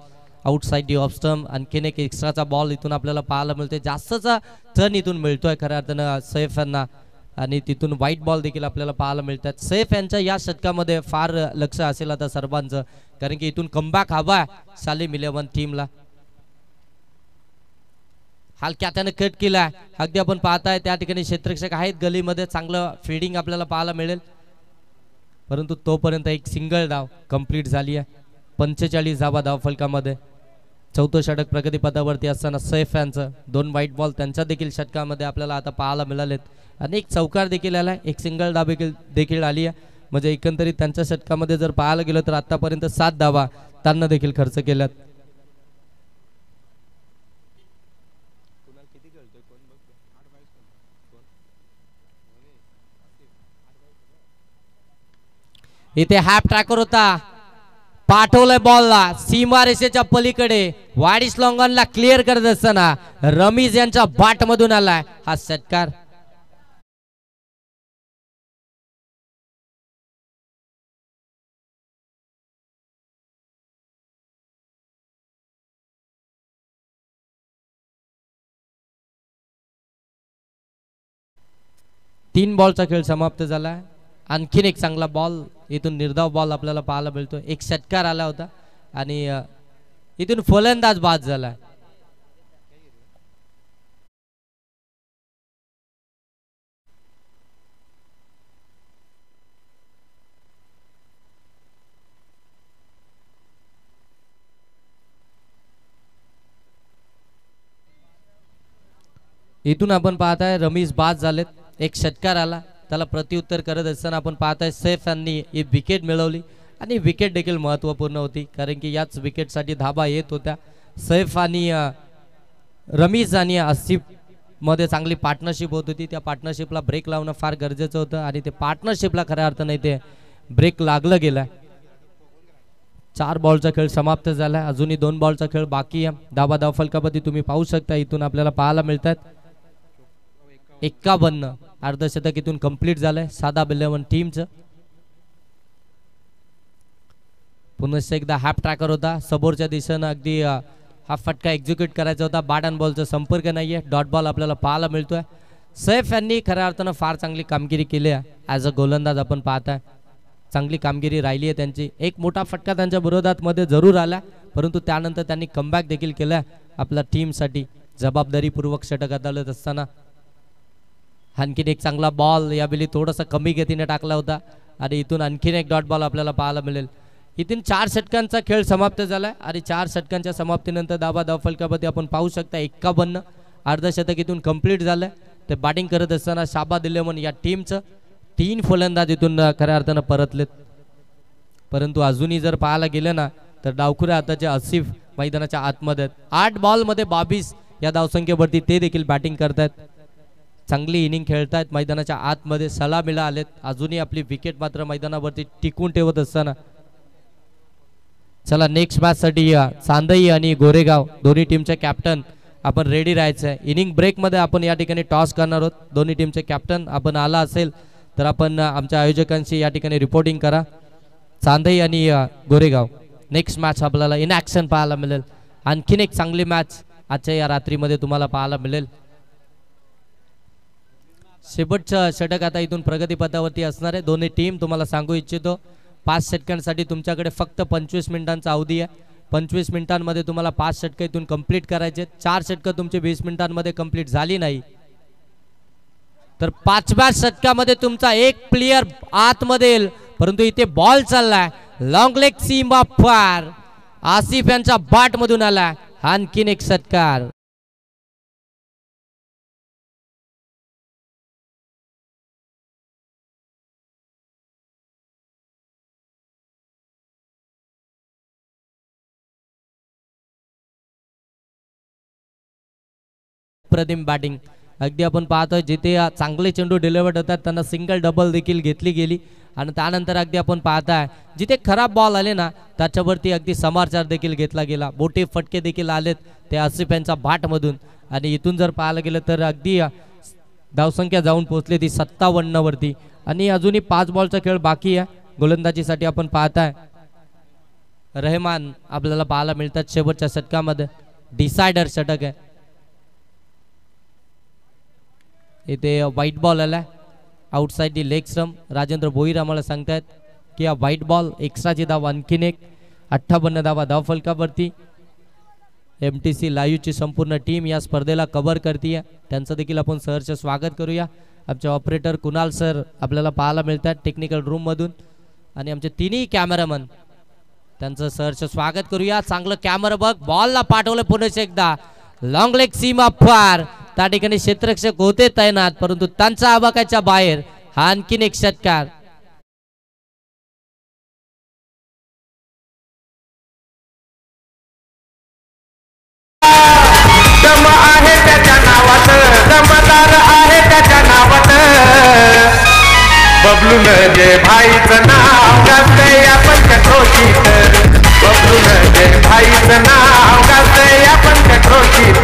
B: outside the off stump. आणखीन एक एक्स्ट्राचा बॉल इथून आपल्याला पाहायला मिळतोय. जास्तचा टर्न इथून मिळतोय खऱ्या अर्थानं सैफ यांना आणि तिथून व्हाईट बॉल देखील आपल्याला पाहायला मिळतात. सैफ यांच्या या षटकामध्ये फार लक्ष असेल आता सर्वांचं, कारण की इथून कमबॅक हवा सालिम इलेव्हन टीमला. हलक्या त्याने कट केला, अगदी आपण पाहताय त्या ठिकाणी क्षेत्ररक्षक आहेत गलीमध्ये, चांगलं फिल्डिंग आपल्याला पाहायला मिळेल. परंतु तोपर्यंत एक सिंगल धाव कंप्लीट झाली आहे. 45 धावा धावफलकामध्ये. चौथं षटक प्रगतीपथावरती असताना सैफ यांचं 2 व्हाईट बॉल त्यांच्या देखील षटकामध्ये आपल्याला आता पाहायला मिळालेत. आणि एक चौकार देखील आला, एक सिंगल धाव देखील आली आहे. म्हणजे एकंदरीत त्यांच्या षटकामध्ये जर पाहायला गेलं तर आतापर्यंत 7 धावा त्यांना देखील खर्च केल्यात. इथे हॅप ट्रॅकर होता, पाठवलंय बॉलला सीमा रेषेच्या पलीकडे. वाडिस लॉंगॉनला क्लिअर करत असताना रमीज यांच्या बाट मधून आलाय हा षटकार. तीन बॉलचा खेळ समाप्त झाला. आणखीन एक चांगला बॉल इथून निर्धाव बॉल आपल्याला पाहायला मिळतो. एक षटकार आला होता आणि इथून फलंदाज बाद झाला. इथून आपण पाहताय रमीज बाद झालेत. एक षटकार आला, त्याला प्रत्युत्तर करत असताना आपण पाहताय सैफ यांनी एक विकेट मिळवली आणि विकेट देखील महत्त्वपूर्ण होती, कारण की याच विकेटसाठी धाबा येत होत्या. सैफ आणि रमीज आणि आसिफ मध्ये चांगली पार्टनरशिप होत होती. त्या पार्टनरशिपला ब्रेक लावणं फार गरजेचं होतं आणि ते पार्टनरशिपला खऱ्या अर्थाने ते ब्रेक लागलं गेला. 4 बॉलचा खेळ समाप्त झाला. अजूनही 2 बॉलचा खेळ बाकी आहे. धावा फलकामध्ये तुम्ही पाहू शकता इथून आपल्याला पाहायला मिळतात 51. अर्धशतक इथून कंप्लीट झालंय शादाब इलेव्हन टीमचं. पुन्हा एकदा हॅप ट्रॅकर होता, समोरच्या दिशेनं अगदी हा फटका एक्झिक्यूट करायचा होता. बॅट अँड बॉलचा संपर्क नाहीये, डॉट बॉल आपल्याला पाहायला मिळतोय. सैफ यांनी खऱ्या अर्थानं फार चांगली कामगिरी केली आहे ॲज अ गोलंदाज. आपण पाहताय चांगली कामगिरी राहिली आहे त्यांची. एक मोठा फटका त्यांच्या विरोधात मध्ये जरूर आला, परंतु त्यानंतर त्यांनी कमबॅक देखील केला आपल्या टीमसाठी जबाबदारीपूर्वक षटकात आलत असताना. आणखीन एक चांगला बॉल यावेळी थोडासा कमी गतीने टाकला होता आणि इथून आणखीन एक डॉट बॉल आपल्याला पाहायला मिळेल. इथून 4 षटकांचा खेळ समाप्त झालाय आणि 4 षटकांच्या समाप्तीनंतर धावफलकामध्ये आपण पाहू शकता 51. अर्धशतक इथून कंप्लीट झालंय. ते बॅटिंग करत असताना शाबाद इलेव्हन या टीमचं 3 फलंदाज इथून खऱ्या अर्थानं परतलेत. परंतु अजूनही जर पाहायला गेलं ना तर डावखुऱ्या हाताचे आसिफ मैदानाच्या आतमध्ये 8 बॉलमध्ये 22 या धावसंख्येवरती ते देखील बॅटिंग करतायत. चांगली इनिंग खेळतायत मैदानाच्या आतमध्ये. सलामीला आलेत. अजूनही आपली विकेट मात्र मैदानावरती टिकून ठेवत असताना चला नेक्स्ट मॅच साठी चांदई आणि गोरेगाव दोन्ही टीमचे कॅप्टन आपण रेडी राहायचं आहे. इनिंग ब्रेक मध्ये आपण या ठिकाणी टॉस करणार आहोत. दोन्ही टीमचे कॅप्टन आपण आला असेल तर आपण आमच्या आयोजकांशी या ठिकाणी रिपोर्टिंग करा. चांदई आणि गोरेगाव नेक्स्ट मॅच आपल्याला इन ॲक्शन पाहायला मिळेल. आणखीन एक चांगली मॅच आजच्या या रात्रीमध्ये तुम्हाला पाहायला मिळेल. शेवटचं षटक आता इथून प्रगतीपथावरती असणार आहे. दोन्ही टीम तुम्हाला सांगू इच्छितो 5 षटकांसाठी तुमच्याकडे फक्त 25 मिनिटांचा अवधी आहे. 25 मिनिटांमध्ये तुम्हाला 5 षटकं इथून कंप्लीट करायचे. 4 षटकं तुमची 20 मिनिटांमध्ये कंप्लीट झाली नाही तर 5व्या षटकामध्ये तुमचा एक प्लेयर आतमध्ये येईल. परंतु इथे बॉल चाललाय लॉंग लेग सीमा पार. आसिफ यांच्या बाट मधून आला. आणखीन एक षटकार. अप्रतिम बॅटिंग. अगदी आपण पाहतोय जिथे चांगले चेंडू डिलिव्हर्ड होतात त्यांना सिंगल डबल देखील घेतली गेली आणि त्यानंतर अगदी आपण पाहताय जिथे खराब बॉल आले ना त्याच्यावरती अगदी समाचार देखील घेतला गेला. मोठे फटके देखील आलेत ते आसिफ यांच्या भाटमधून. आणि इथून जर पाहायला गेलं तर अगदी धावसंख्या जाऊन पोहोचली ती 57 वरती आणि अजूनही 5 बॉलचा खेळ बाकी आहे. गोलंदाजीसाठी आपण पाहताय रहमान आपल्याला पाहायला मिळतात शेवटच्या षटकामध्ये. डिसायडर षटक आहे. इथे व्हाईट बॉल आलाय outside the leg stump. Rajendra Bhoir आम्हाला सांगतायत की हा व्हाईट बॉल एक्स्ट्राची धाव आणखीन एक. 58 धावा धाव फलकावरती. MTC लाईव्हची संपूर्ण टीम या स्पर्धेला कव्हर करते. त्यांचं देखील आपण सहर्ष स्वागत करूया. आमचे ऑपरेटर कुणाल सर आपल्याला पाहायला मिळतात टेक्निकल रूम मधून आणि आमचे तिन्ही कॅमेरामन त्यांचं सहर्ष स्वागत करूया. चांगलं कॅमेरा बघ बॉलला पाठवलं पुन्हा एकदा लॉंग लेग सीमा पार. त्या ठिकाणी क्षेत्ररक्षक होते तैनात परंतु त्यांच्या आवाकाच्या बाहेर. हा आणखीन एक षटकार.
C: दम आहे त्याच्या नावात दमदार आहे त्याच्या नावात. बबलून जे भाईचं नाव गाजतंय या पंचक्रोशीत. बबलून जे भाईचं नाव गाजतंय या पंचक्रोशीत.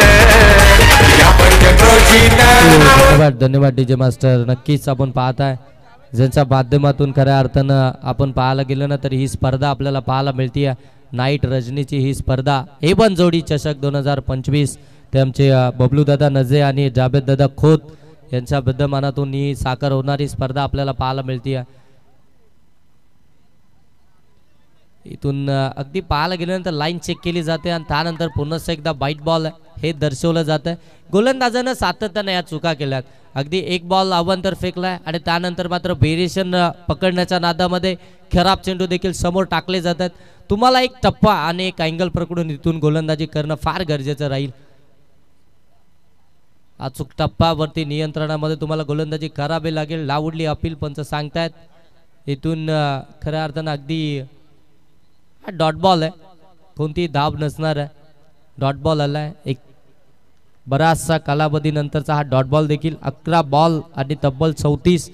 C: या पंचक्रोशीत.
B: धन्यवाद धन्यवाद डीजे मास्टर. नक्कीच आपण पाहताय ज्यांच्या माध्यमातून खऱ्या अर्थानं आपण पाहायला गेलं ना तर ही स्पर्धा आपल्याला पाहायला मिळते. नाईट रजनीची ही स्पर्धा A1 जोडी चषक 2025 ते आमचे बबलू दादा नजे आणि जावेद दादा खोत यांच्या विद्यमानातून ही साकार होणारी स्पर्धा आपल्याला पाहायला मिळते. इथून अगदी पाहायला गेल्यानंतर लाईन चेक केली जाते आणि त्यानंतर पुन्हा एकदा व्हाईट बॉल हे दर्शवलं जातं. गोलंदाजानं सातत्याने या चुका केल्यात. अगदी एक बॉल अवांतर फेकलाय आणि त्यानंतर मात्र व्हेरिएशन पकडण्याच्या नादामध्ये खराब चेंडू देखील समोर टाकले जातात. तुम्हाला एक टप्पा आणि एक अँगल पकडून इथून गोलंदाजी करणं फार गरजेचं राहील. अचूक टप्प्यावरती नियंत्रणामध्ये तुम्हाला गोलंदाजी करावी लागेल. लावडली अपील पंच सांगतायत. इथून खऱ्या अर्थानं अगदी हा डॉट बॉल आहे. कोणती धाव नसणार आहे. डॉट बॉल आलाय. एक बराचसा कालावधीनंतरचा हा डॉट बॉल देखील. 11 बॉल आणि तब्बल 34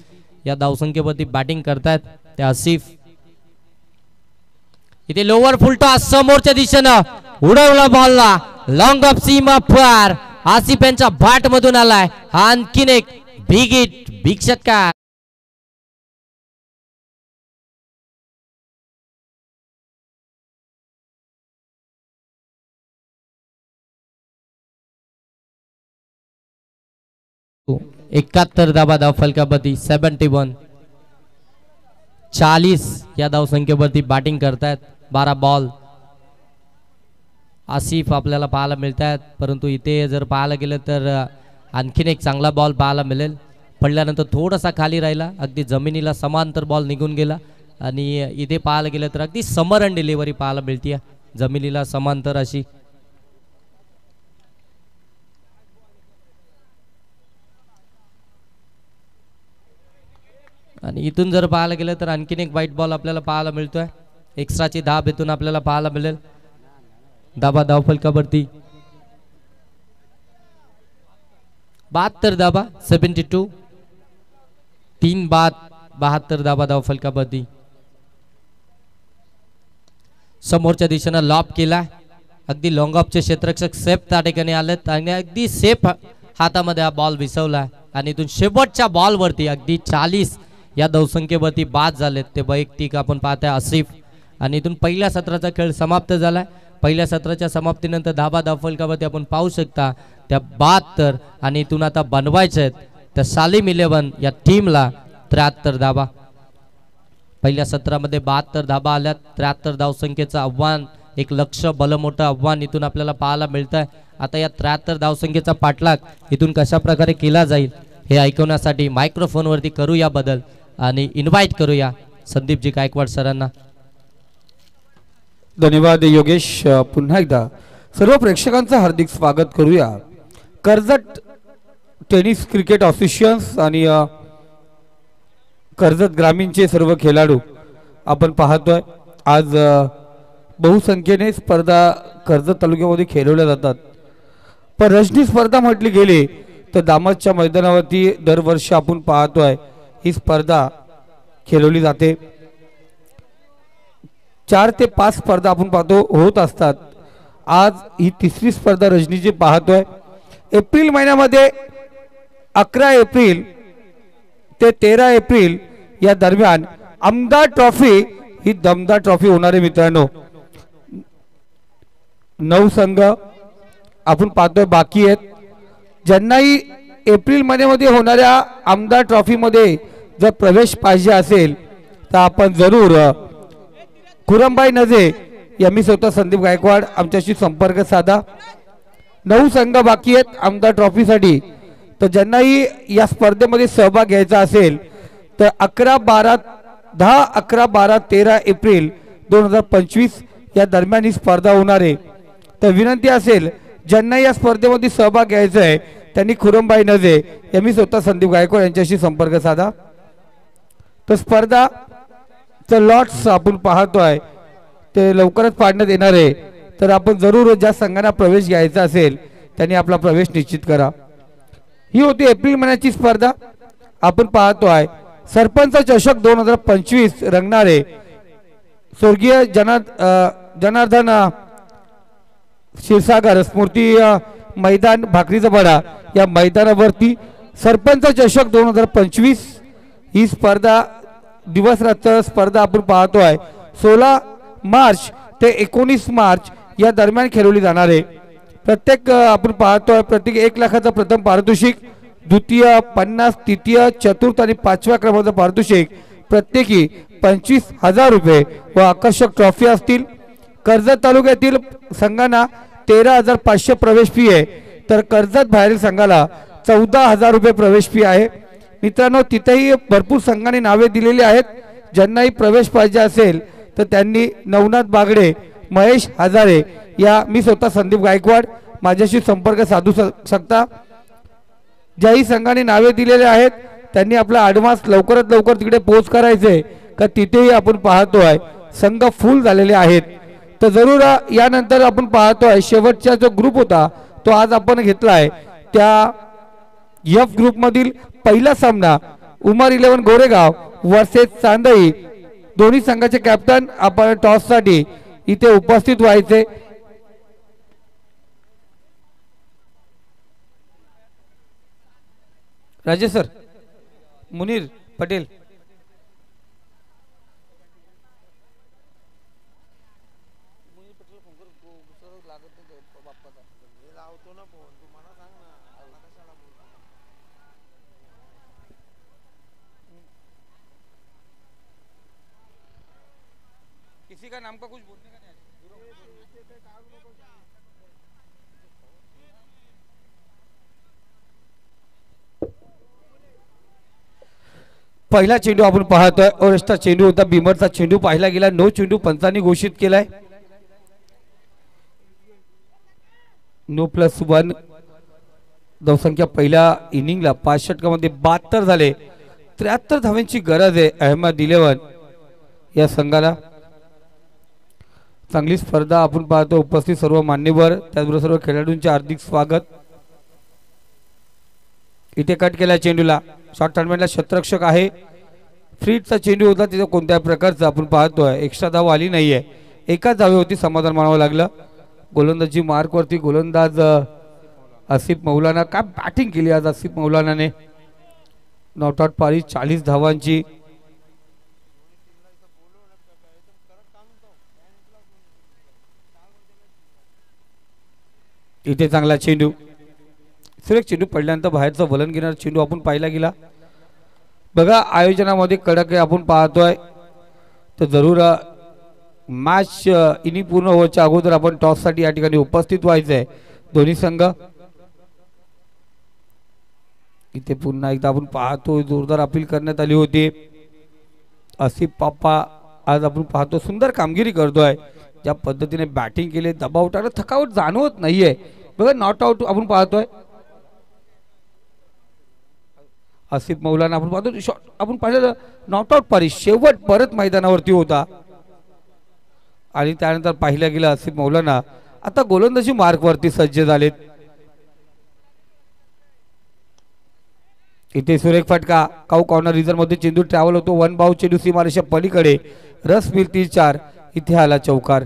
B: या धावसंख्येवरती बॅटिंग करतायत ते आसिफ. इथे लोअर फुलटॉस समोरच्या दिशेनं उडवला बॉलला लॉंग ऑफ सीमा पार. आसिफ यांच्या भाट मधून आलाय. हा आणखीन एक बिग हिट बिग षटकार. तो 71 धावा धाव फलकावरती 71. 40 या धाव संख्येवरती बॅटिंग करतायत. 12 बॉल आसिफ आपल्याला पाहायला मिळतात. परंतु इथे जर पाहायला गेलं तर आणखीन एक चांगला बॉल पाहायला मिळेल. पडल्यानंतर थोडासा खाली राहिला. अगदी जमिनीला समांतर बॉल निघून गेला आणि इथे पाहायला गेलं तर अगदी समरण डिलिव्हरी पाहायला मिळते जमिनीला समांतर अशी. आणि इथून जर पाहायला गेलं तर आणखीन एक व्हाईट बॉल आपल्याला पाहायला मिळतोय. एक्स्ट्राची धाब इथून आपल्याला पाहायला मिळेल. धाबा धाव फलकावरती 72 धाबा 72. 3 बाद 72 धाबा धाव फलकावरती. समोरच्या दिशेनं लॉब केला. अगदी लॉंग ऑफचे क्षेत्ररक्षक सेफ त्या ठिकाणी आलेत आणि अगदी सेफ हातामध्ये हा बॉल विसवला आणि इथून शेवटच्या बॉलवरती अगदी 40 या धावसंख्येवरती बाद झालेत ते वैयक्तिक आपण पाहताय आसिफ. आणि इथून पहिल्या सत्राचा खेळ समाप्त झालाय. पहिल्या सत्राच्या समाप्तीनंतर धाबा धाव फलकावरती आपण पाहू शकता त्या 72 आणि इथून आता बनवायचे आहेत त्या सालिम 11 या टीमला 73 धाबा. पहिल्या सत्रामध्ये 72 धाबा आल्यात. 73 धावसंख्येचं आव्हान, एक लक्ष भलमोठं आव्हान इथून आपल्याला पाहायला मिळतं आहे. आता या 73 धावसंख्येचा पाठलाग इथून कशा प्रकारे केला जाईल हे ऐकवण्यासाठी मायक्रोफोनवरती करूया बदल आणि इन्व्हाइट करूया संदीपजी गायकवाड सरांना.
A: धन्यवाद योगेश. पुन्हा एकदा सर्व प्रेक्षकांचं हार्दिक स्वागत करूया. कर्जत टेनिस क्रिकेट असोसिएशन्स आणि कर्जत ग्रामीणचे सर्व खेळाडू आपण पाहतोय. आज बहुसंख्येने स्पर्धा कर्जत तालुक्यामध्ये खेळवल्या जातात. पण रजनी स्पर्धा म्हटली गेली तर दामसच्या मैदानावरती दरवर्षी आपण पाहतोय ही स्पर्धा खेळवली जाते. 4 ते 5 स्पर्धा आपण पाहतो होत असतात. आज ही तिसरी स्पर्धा रजनीची पाहतोय. एप्रिल महिन्यामध्ये 11 एप्रिल ते 13 एप्रिल या दरम्यान आमदार ट्रॉफी ही दमदार ट्रॉफी होणार आहे मित्रांनो. 9 संघ आपण पाहतोय बाकी आहेत. ज्यांनाही एप्रिल महिन्यामध्ये होणाऱ्या आमदार ट्रॉफी मध्ये जर प्रवेश पाहिजे असेल तर आपण जरूर खुरमबाई नजे यांनी स्वतः संदीप गायकवाड आमच्याशी संपर्क साधा. 9 संघ बाकी आहेत आमदार ट्रॉफीसाठी. तर ज्यांनाही या स्पर्धेमध्ये सहभाग घ्यायचा असेल तर 11, 12, 10, 11, 12, 13 एप्रिल 2025 या दरम्यान ही स्पर्धा होणार आहे. तर विनंती असेल ज्यांना या स्पर्धेमध्ये सहभाग घ्यायचा आहे त्यांनी खुरमबाई नजे यांनी स्वतः संदीप गायकवाड यांच्याशी संपर्क साधा. तर स्पर्धा लॉट्स आपण पाहतोय ते लवकरच पाडण्यात येणार आहे. तर आपण जरूर ज्या संघांना प्रवेश घ्यायचा असेल त्यांनी आपला प्रवेश निश्चित करा. ही होती एप्रिल महिन्याची स्पर्धा. आपण पाहतोय सरपंच चषक 2025 रंगणारे स्वर्गीय जनार्दन क्षीरसागर स्मृती मैदान भाकरीचा बडा या मैदानावरती सरपंच चषक 2025 ही स्पर्धा दिवस रात्र स्पर्धा आपण पाहतोय. 16 मार्च ते 19 मार्च या दरम्यान खेळवली जाणार आहे. प्रत्येक आपण पाहतोय प्रत्येक 1 लाखाचा प्रथम पारितोषिक, द्वितीय 50, तृतीय, चतुर्थ आणि 5व्या क्रमांकाचं पारितोषिक प्रत्येकी 25,000 रुपये व आकर्षक ट्रॉफी असतील. कर्जत तालुक्यातील संघांना 13,500 प्रवेश फी आहे. तर कर्जत बाहेरील संघाला 14,000 रुपये प्रवेश फी आहे. मित्रांनो तिथेही भरपूर संघांनी नावे दिलेली आहेत. ज्यांनाही प्रवेश पाहिजे असेल तर त्यांनी नवनाथ बागडे, महेश हजारे या मी स्वतः संदीप गायकवाड माझ्याशी संपर्क साधू शकता. ज्याही संघाने नावे दिलेले आहेत त्यांनी आपला ॲडव्हान्स लवकरात लवकर तिकडे पोच करायचे का तिथेही आपण पाहतोय संघ फुल झालेले आहेत. तर जरूर यानंतर आपण पाहतोय शेवटचा जो ग्रुप होता तो आज आपण घेतलाय. त्या एफ ग्रुप मधील पहिला सामना उमर 11 गोरेगाव वर्सेस चांदई. दोन्ही संघाचे कॅप्टन आपण टॉस साठी इथे उपस्थित व्हायचे. राजेश सर, मुनीर पटेल. किसी का नाम का कुछ बोलने का नहीं. पहिला चेंडू आपण पाहतोय ओरेस्टा चेंडू होता. बिमरचा चेंडू पाहिला गेला. 9 चेंडू पंचांनी घोषित केलाय. 9+1 धावसंख्या पहिल्या इनिंगला 5 षटकामध्ये 72 झाले. 73 धावांची गरज आहे अहमद 11 या संघाला. चांगली स्पर्धा आपण पाहतो. उपस्थित सर्व मान्यवर त्याचबरोबर सर्व खेळाडूंचे हार्दिक स्वागत. इथे कट केला चेंडूला. शॉर्ट टर्नमेंटला शतरक्षक आहे. फ्रीटचा चेंडू होता तिथे कोणत्या प्रकारचा आपण पाहतोय. एक्स्ट्रा धाव आली नाहीये. एकाच धावेवरती समाधान मानावं लागलं. गोलंदाजी मार्कवरती गोलंदाज आसिफ मौलाना. काय बॅटिंग केली आज आसिफ मौलानाने. नॉट आउट पारी 40 धावांची. इथे चांगला चेंडू. सुरेख चेंडू पडल्यानंतर बाहेरचं वलन घेणारा चेंडू आपण पाहिला गेला. बघा आयोजनामध्ये कडक आहे आपण पाहतोय. तर जरूर मॅच इनिंग पूर्ण व्हायच्या अगोदर आपण टॉससाठी या ठिकाणी उपस्थित व्हायचं आहे दोन्ही संघ. इथे पुन्हा एकदा आपण पाहतो जोरदार अपील करण्यात आली होती. आसिफ पापा आज आपण पाहतो सुंदर कामगिरी करतोय. ज्या पद्धतीने बॅटिंग केले दबाव टाकला थकावट जाणवत नाहीये बघा. नॉट आउट आपण पाहतोय आसिफ मौलाना आपण पाहतो शॉट आपण पाहिलं नॉट आउट पारी शेवट परत मैदानावरती होता आणि त्यानंतर पाहिलं गेलं आसिफ मौलाना आता गोलंदाजी मार्कवरती सज्ज झालेत. इथे सुरेख फटका काऊ कॉर्नर रिझर्व मध्ये चेंडू ट्रॅव्हल होतो. वन बाउ चेंडू सीमारेषा पलीकडे रस मिळतील 4. इथे आला चौकार.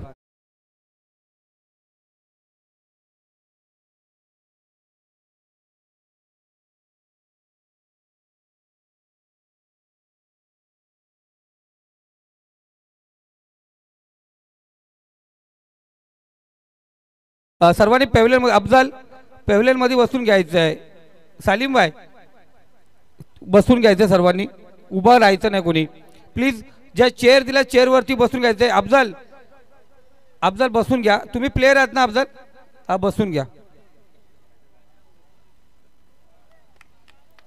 A: सर्वांनी पॅव्हलियन मध्ये अफजल पॅव्हलियन मध्ये बसून घ्यायचं आहे. सालीम भाई बसून घ्यायचं सर्वांनी उभं राहायचं नाही कोणी प्लीज. ज्या चेअर दिला चेअर वरती बसून घ्यायचंय. अफजल अफजल बसून घ्या. तुम्ही प्लेयर आहात ना अफजल हा बसून घ्या.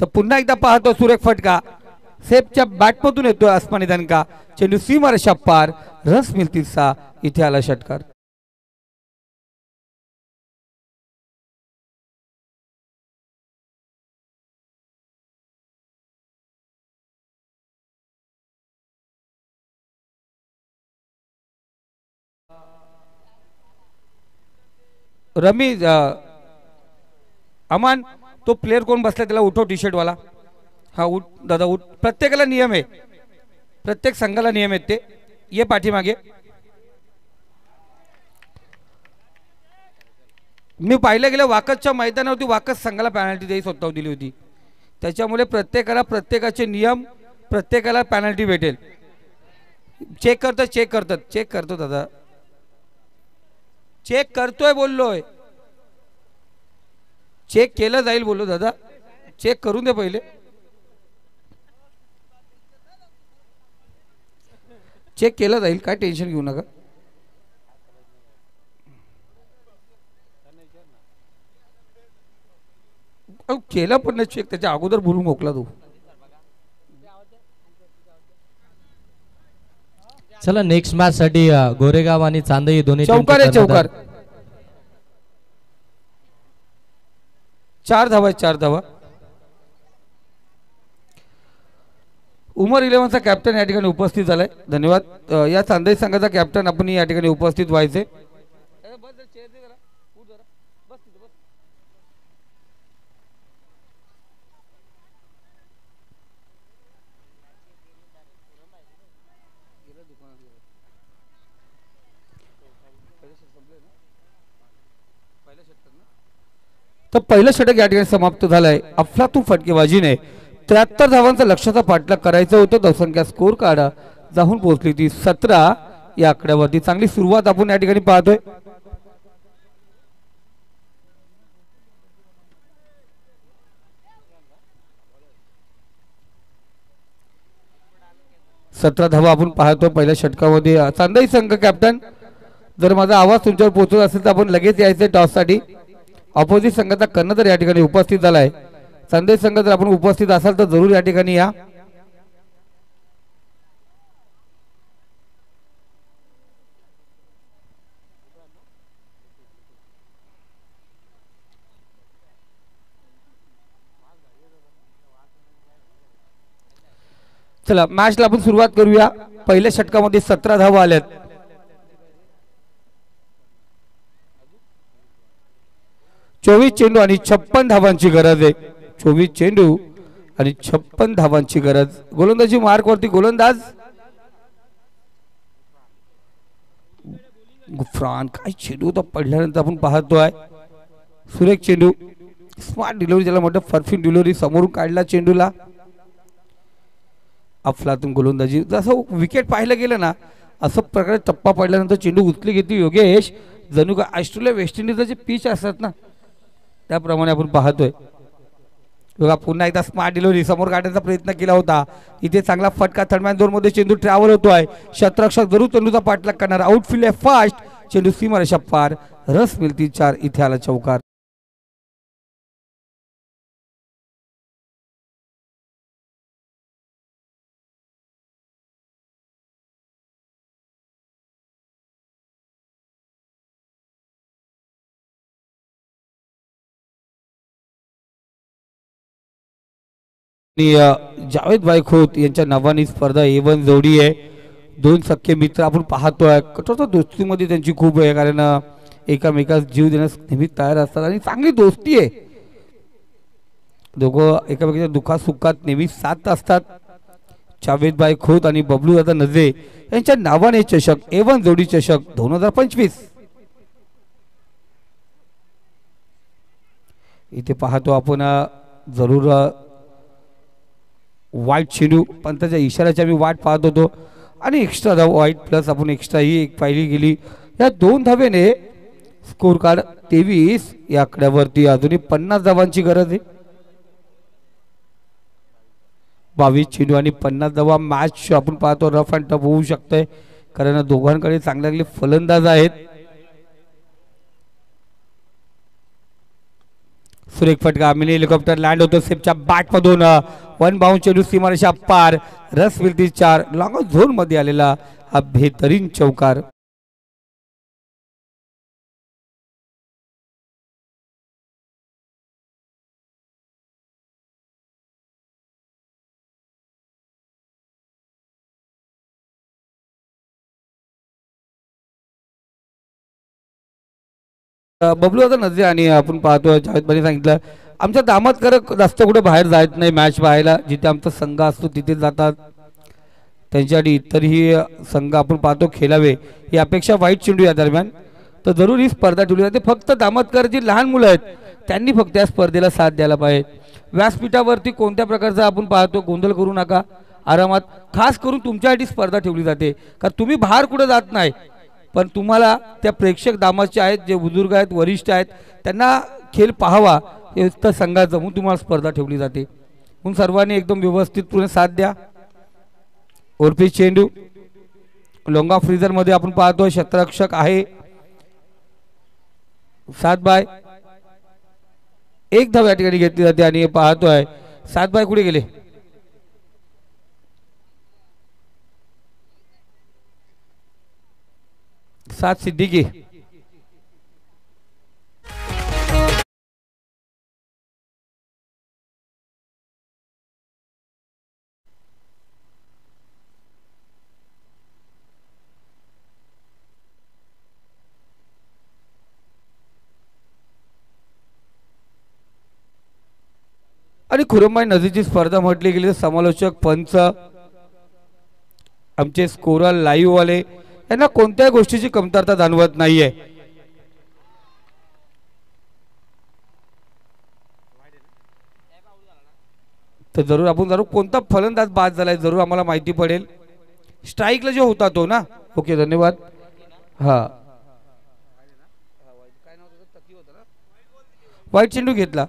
A: तर पुन्हा एकदा पाहतो सुरेख फटका सेफच्या बॅटमधून येतोय आसमानी दणका. चेंडू सीमारेषा पार रस मिळतील 6. इथे आला षटकार. रमीज अमान तो प्लेयर कोण बसला त्याला उठव टी शर्ट वाला. हा उठ दादा उठ. प्रत्येकाला नियम आहे प्रत्येक संघाला नियम आहेत ते. ये पाठीमागे. मी पाहिलं गेलं वाकसच्या मैदानावरती वाकस संघाला पॅनल्टी द्यायची स्वतः दिली होती. त्याच्यामुळे प्रत्येकाला प्रत्येकाचे नियम प्रत्येकाला पॅनल्टी भेटेल. चेक करतो दादा चेक करतोय बोललोय. चेक केलं जाईल बोललो दादा. चेक करून दे पहिले. चेक केलं जाईल काय टेन्शन घेऊ नका. केलं पण नाही चेक त्याच्या अगोदर बोलून मोकला तू.
B: चला नेक्स्ट मॅच साठी गोरेगाव आणि चांदई दोन्ही
A: चौकार आहे चौकार. 4 धावा 4 धावा. उमर 11चा कॅप्टन या ठिकाणी उपस्थित झालाय. धन्यवाद. या चांदई संघाचा कॅप्टन आपण या ठिकाणी उपस्थित व्हायचे. तर पहिलं षटक या ठिकाणी समाप्त झालंय. अफलातून फटकेबाजीने 73 धावांचा लक्ष्याचा पाठलाग करायचं होतं. धावसंख्या स्कोर कार्ड जाऊन पोहोचली ती 17 या आकड्यावरती. चांगली सुरुवात आपण या ठिकाणी पाहतोय. सतरा धावा आपण पाहतो पहिल्या षटकामध्ये. चांदई संघ कॅप्टन जर माझा आवाज तुमच्यावर पोहोचत असेल तर आपण लगेच यायचे टॉस साठी. ऑपोजिट संघाचा कर्णधार या ठिकाणी उपस्थित झालाय. चांदई संघ जर आपण उपस्थित असाल तर जरूर या ठिकाणी या. चला मॅचला आपण सुरुवात करूया. पहिल्या षटकामध्ये 17 धावा आल्यात. चोवीस चेंडू आणि 56 धावांची गरज आहे. 24 चेंडू आणि 56 धावांची गरज. गोलंदाजी मार्क वरती गोलंदाज गुफरान. काय चेंडू तर पडल्यानंतर आपण पाहतोय. सुरेख चेंडू स्मार्ट डिलिव्हरी ज्याला म्हणतात परफेक्ट डिलिव्हरी. समोरून काढला चेंडूला. अफलातून गोलंदाजी. जसं विकेट पाहिलं गेलं ना असं प्रकारे टप्पा पडल्यानंतर चेंडू उचली घेते योगेश. जणू का ऑस्ट्रेलिया वेस्ट इंडिजचे पिच असतात ना त्याप्रमाणे आपण पाहतोय. बघा पुन्हा एकदा स्मार्ट डिलिव्हरी समोर काढण्याचा प्रयत्न केला होता. इथे चांगला फटका थर्डमॅन झोन मध्ये चेंडू ट्रॅव्हल होतोय. क्षेत्ररक्षक जरूर चेंडूचा पाठलाग करणार. आउटफील्ड आहे फास्ट. चेंडू सीमारेषा पार. रस मिळती 4. इथे आला चौकार. जावेद भाई खोत यांच्या नावाने स्पर्धा A1 जोडी आहे. 2 सख्खे मित्र आपण पाहतोय. कठोर दोस्तीमध्ये त्यांची खूप आहे, कारण एकामेकास जीव देण्यास नेहमी तयार असतात आणि चांगली दोस्ती आहे. दोघं एकामेकाच्या दुःखात सुखात नेहमी साथ असतात. जावेद भाई खोत आणि बबलू दादा नजे यांच्या नावाने चषक A1 जोडी चषक 2025 इथे पाहतो आपण. जरूर वाईट चेंडू पंताच्या इशाऱ्याची आम्ही वाट पाहत होतो आणि एक्स्ट्रा धाव वाईट प्लस आपण एक्स्ट्रा ही एक पाहिली गेली. या 2 धावेने स्कोर कार्ड 23. या आकड्यावरती अजूनही 50 धावांची गरज आहे. 22 चेंडू आणि 50 धावा. मॅच आपण पाहतो रफ अँड टफ होऊ शकते, कारण दोघांकडे चांगले फलंदाज आहेत. सुरेख फटका. मिनी हेलिकॉप्टर लँड होतो सेपच्या बॅट मधून. 1 बाउंड चेंडू सीमारेषा पार. रस मिळती 4. लॉंग झोन मध्ये आलेला हा बेहतरीन चौकार. बबलू आता नजे आणि आपण पाहतो जावेद भाईने सांगितलं आमच्या दामातकर जास्त कुठे बाहेर जात नाही मॅच पाहायला. जिथे आमचा संघ असतो तिथे जातात. त्यांच्यासाठी इतरही संघ आपण पाहतो खेळावे ही अपेक्षा वाईट चेंडू या दरम्यान. तर जरूर ही स्पर्धा ठेवली जाते. फक्त दामतकर जी लहान मुलं आहेत त्यांनी फक्त या स्पर्धेला साथ द्यायला पाहिजे. व्यासपीठावरती कोणत्या प्रकारचा आपण पाहतो गोंधळ करू नका. आरामात खास करून तुमच्यासाठी स्पर्धा ठेवली जाते, कारण तुम्ही बाहेर कुठे जात नाही, पण तुम्हाला त्या प्रेक्षक दामाचे आहेत जे बुजुर्ग आहेत वरिष्ठ आहेत त्यांना खेळ पाहावा तर संघाचं म्हणून तुम्हाला स्पर्धा ठेवली जाते. म्हणून सर्वांनी एकदम व्यवस्थितपणे साथ द्या. ओरपी चेंडू लोंगा फ्रीजर मध्ये आपण पाहतोय क्षेत्ररक्षक आहे. 7 बाय 1 धाव या ठिकाणी घेतली जाते आणि पाहतोय 7 बाय कुठे गेले. सात सिद्दीकी. आणि खुरमबाई नदीची स्पर्धा म्हटली गेली तर समालोचक पंच आमचे स्कोरर लाईव्ह वाले यांना कोणत्याही गोष्टीची कमतरता जाणवत नाहीये. तर जरूर आपण जरूर कोणता फलंदाज बाद झालाय जरूर आम्हाला माहिती पडेल. स्ट्राईकला जो होता तो ना. ओके धन्यवाद. हा वाईट चेंडू घेतला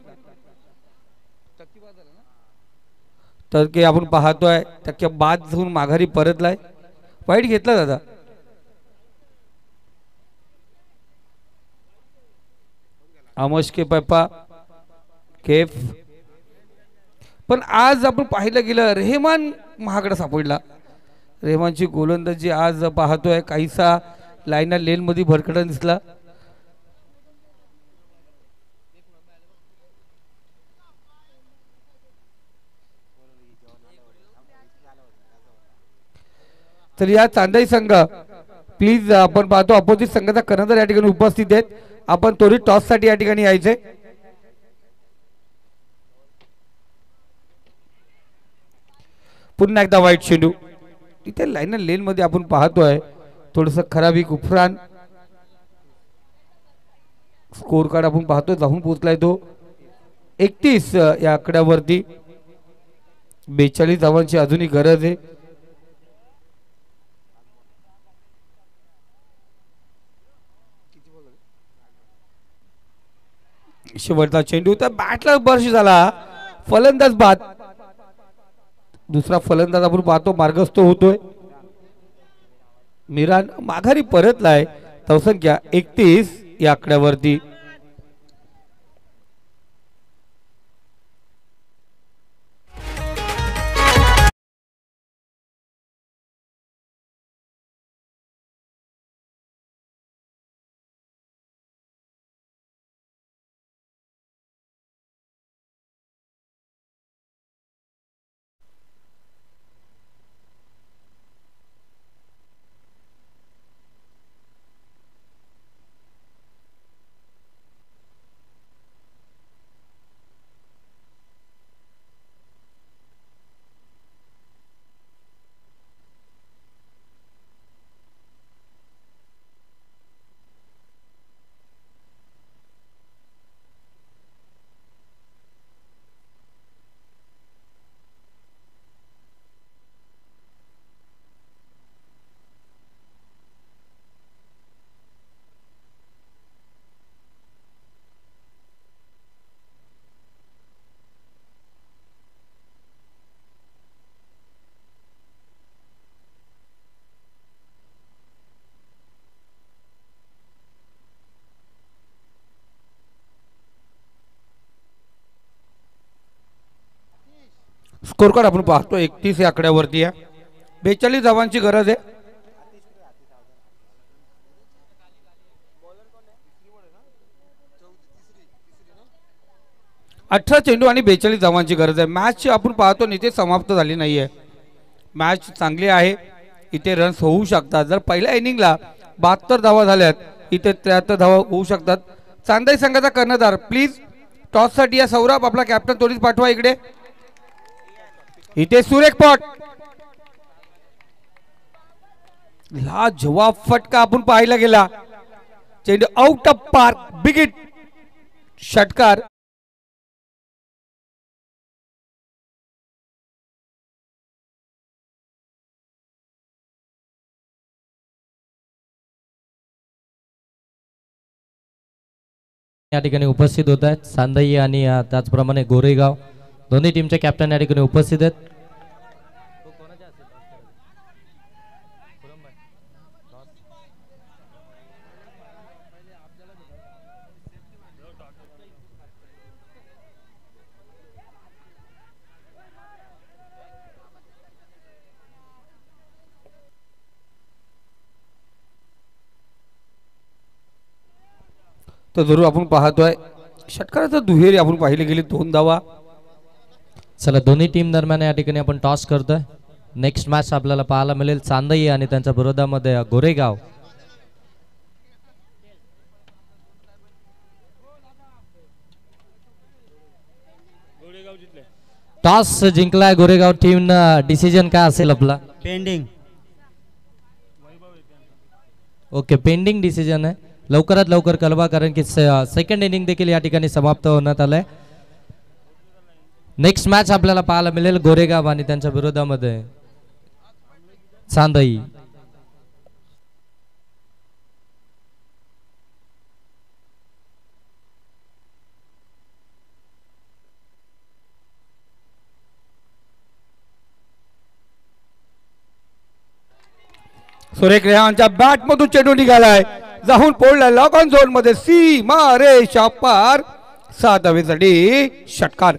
A: तर की आपण पाहतोय टक्के बाद होऊन माघारी परतलाय. वाईट घेतला दादा. आमोश के पप्पा केफ. पण आज आपण पाहिलं गेलं रेहमान महागडा सापडला. रेहमानची गोलंदाजी आज पाहतोय काहीसा लाईना लेन मध्ये भरकटून दिसला. तर या चांदाई संघ प्लीज आपण पाहतो अपोजिट संघाचा कर्णधार या ठिकाणी उपस्थित आहेत. आपण त्वरित टॉस साठी या ठिकाणी यायचे. पुन्हा एकदा वाईट चेंडू. इथे लाईन लेन मध्ये आपण पाहतोय थोडस खराबी उफरान. स्कोर कार्ड आपण पाहतोय जाऊन पोहोचलाय तो 31 या आकड्यावरती. 42 धावांची अजूनही गरज आहे. शेवटचा चेंडू तर बॅटला बर्ष झाला फलंदाज बाद. दुसरा फलंदाज आपण पाहतो मार्गस्थ होतोय. मिरान माघारी परतलाय. धावसंख्या 31 या आकड्यावरती. स्कोर कार्ड आपण पाहतो 31 या आकड्यावरती आहे. 42 धावांची गरज आहे. 18 चेंडू आणि 42 धावांची गरज आहे. मॅच आपण पाहतो इथे समाप्त झाली नाहीये. मॅच चांगली आहे. इथे रन्स होऊ शकतात. जर पहिल्या इनिंगला 72 धावा झाल्यात इथे 73 धावा होऊ शकतात. चांदाई संघाचा कर्णधार प्लीज टॉस साठी या सौरभ आपला कॅप्टन तोडीस पाठवा इकडे. इथे सुरेख पॉट. लाजवाब फटका आपण पाहायला गेला. चेंडू out of park. Big hit. षटकार.
B: या ठिकाणी उपस्थित होत आहेत. सांदई आणि त्याचप्रमाणे गोरेगाव दोन्ही टीमचे कॅप्टन या ठिकाणी उपस्थित आहेत.
A: तर जरूर आपण पाहतोय षटकाराचं दुहेरी आपण पाहिले गेले 2 धावा.
B: चला दोन्ही टीम दरम्यान या ठिकाणी आपण टॉस करतोय. नेक्स्ट मॅच आपल्याला पाहायला मिळेल चांदई आणि त्यांच्या विरोधामध्ये गोरेगाव. टॉस जिंकलाय गोरेगाव टीम. डिसिजन काय असेल आपला?
D: पेंडिंग.
B: ओके पेंडिंग डिसिजन आहे. लवकरात लवकर कळवा कारण की सेकंड इनिंग देखील या ठिकाणी समाप्त होण्यात आलंय. नेक्स्ट मॅच आपल्याला पाहायला मिळेल गोरेगाव आणि त्यांच्या विरोधामध्ये चांदई.
A: सुरेख रेहानच्या बॅट मधून चेंडू निघालाय. जाऊन पोळला लॉक ऑन झोन मध्ये. सीमा रेषा पार. 7 धावेसाठी षटकार.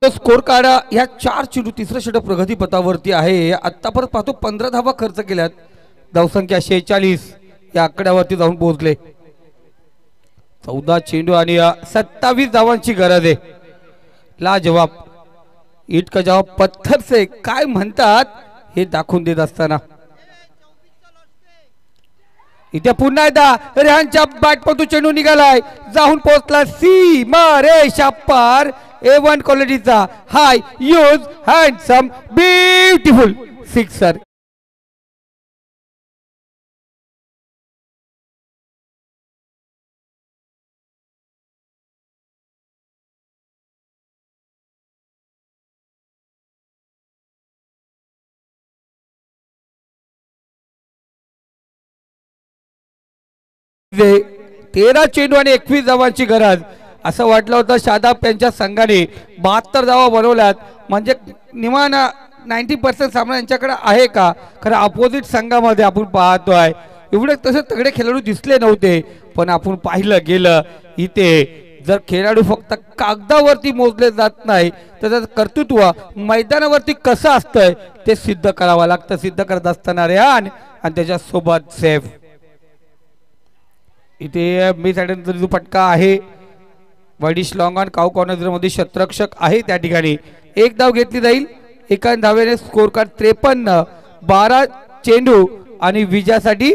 A: स्कोर कार्ड ह्या 4 चेंडू तिसरं षटक प्रगती पथावरती आहे. आतापर्यंत पाहतो 15 धावा खर्च केल्यात. धावसंख्या 46 या आकड्यावरती जाऊन पोहोचले. 14 चेंडू आणि 27 धावांची गरज आहे. लाजवाब. ईट का जवाब पत्थर से काय म्हणतात हे दाखवून देत असताना इथे पुन्हा एकदा रेहानच्या बॅट मधून चेंडू निघालाय. जाऊन पोहोचला सीमा रेषा पार. A1 क्वालिटीचा हाय यूज हँडसम ब्युटिफुल सिक्सर. तेरा चेंडू आणि 21 धावांची गरज. असं वाटलं होतं शादाब यांच्या संघाने 72 धावा बनवल्यात म्हणजे निमान 90% सामना यांच्याकडे आहे का. खरं अपोजिट संघामध्ये आपण पाहतोय एवढे तसे तगडे खेळाडू दिसले नव्हते. पण आपण पाहिलं गेलं इथे जर खेळाडू फक्त कागदावरती मोजले जात नाही तर त्याचं कर्तृत्व मैदानावरती कसं असतंय ते सिद्ध करावं लागतं. सिद्ध करत असताना रेहान आणि त्याच्यासोबत सेफ. इथे मी साईडचा जो फटका आहे वडिश लॉंग ऑन काउ कॉर्नर मध्ये शतरक्षक आहे त्या ठिकाणी एक धाव घेतली जाईल. एका धावेने स्कोर कार्ड 53. 12 चेंडू आणि विजयासाठी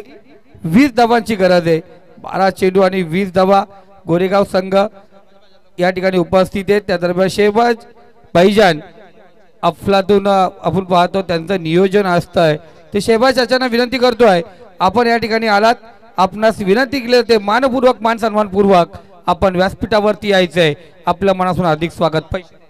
A: 20 धावांची गरज आहे. 12 चेंडू आणि 20 धावा गोरेगाव संघ या ठिकाणी उपस्थित आहेत. त्या दरम्यान शेहबाज भाईजान अफलातून आपण पाहतो त्यांचं नियोजन असतंय ते शेहबाज चाचांना विनंती करतोय आपण या ठिकाणी आलात. आपणास विनंती केली होते मानपूर्वक मान सन्मानपूर्वक आपण व्यासपीठावरती यायचंय. आपल्या मनापासून अधिक स्वागत. पैसे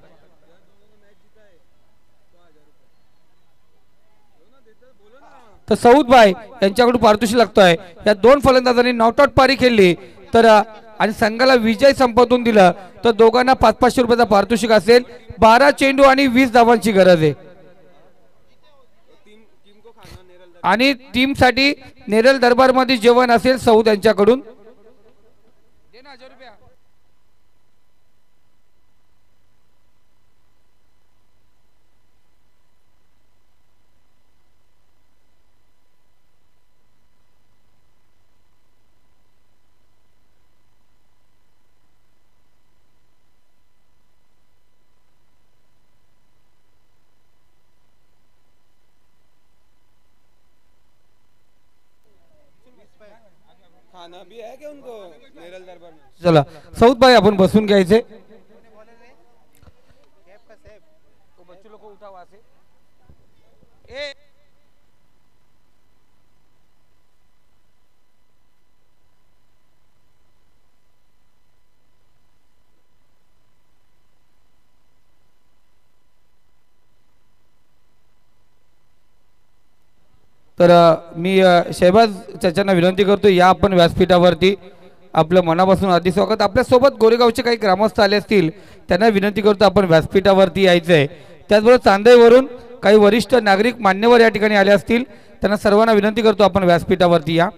A: तर सौद भाई यांच्याकडून पारितोषिक लागतोय. या दोन फलंदाजांनी नॉट आउट पारी खेळली तर आणि संघाला विजय संपादून दिलं तर दोघांना 500-500 रुपयाचा पारितोषिक असेल. 12 चेंडू आणि 20 धावांची गरज आहे आणि टीम साठी नेरल दरबार मध्ये जेवण असेल सौद यांच्याकडून. चला सौद भाई आपण बसून घ्यायचे. तर मी शहबाज चाचांना विनंती करतो या आपण व्यासपीठावरती. आपल्या मनापासून अधिक स्वागत. आपल्या सोबत गोरेगावचे काही ग्रामस्थ आले असतील त्यांना विनंती करतो आपण व्यासपीठावरती यायचंय. त्याचबरोबर चांदेवरून काही वरिष्ठ नागरिक मान्यवर या ठिकाणी आले असतील त्यांना सर्वांना विनंती करतो आपण व्यासपीठावरती या.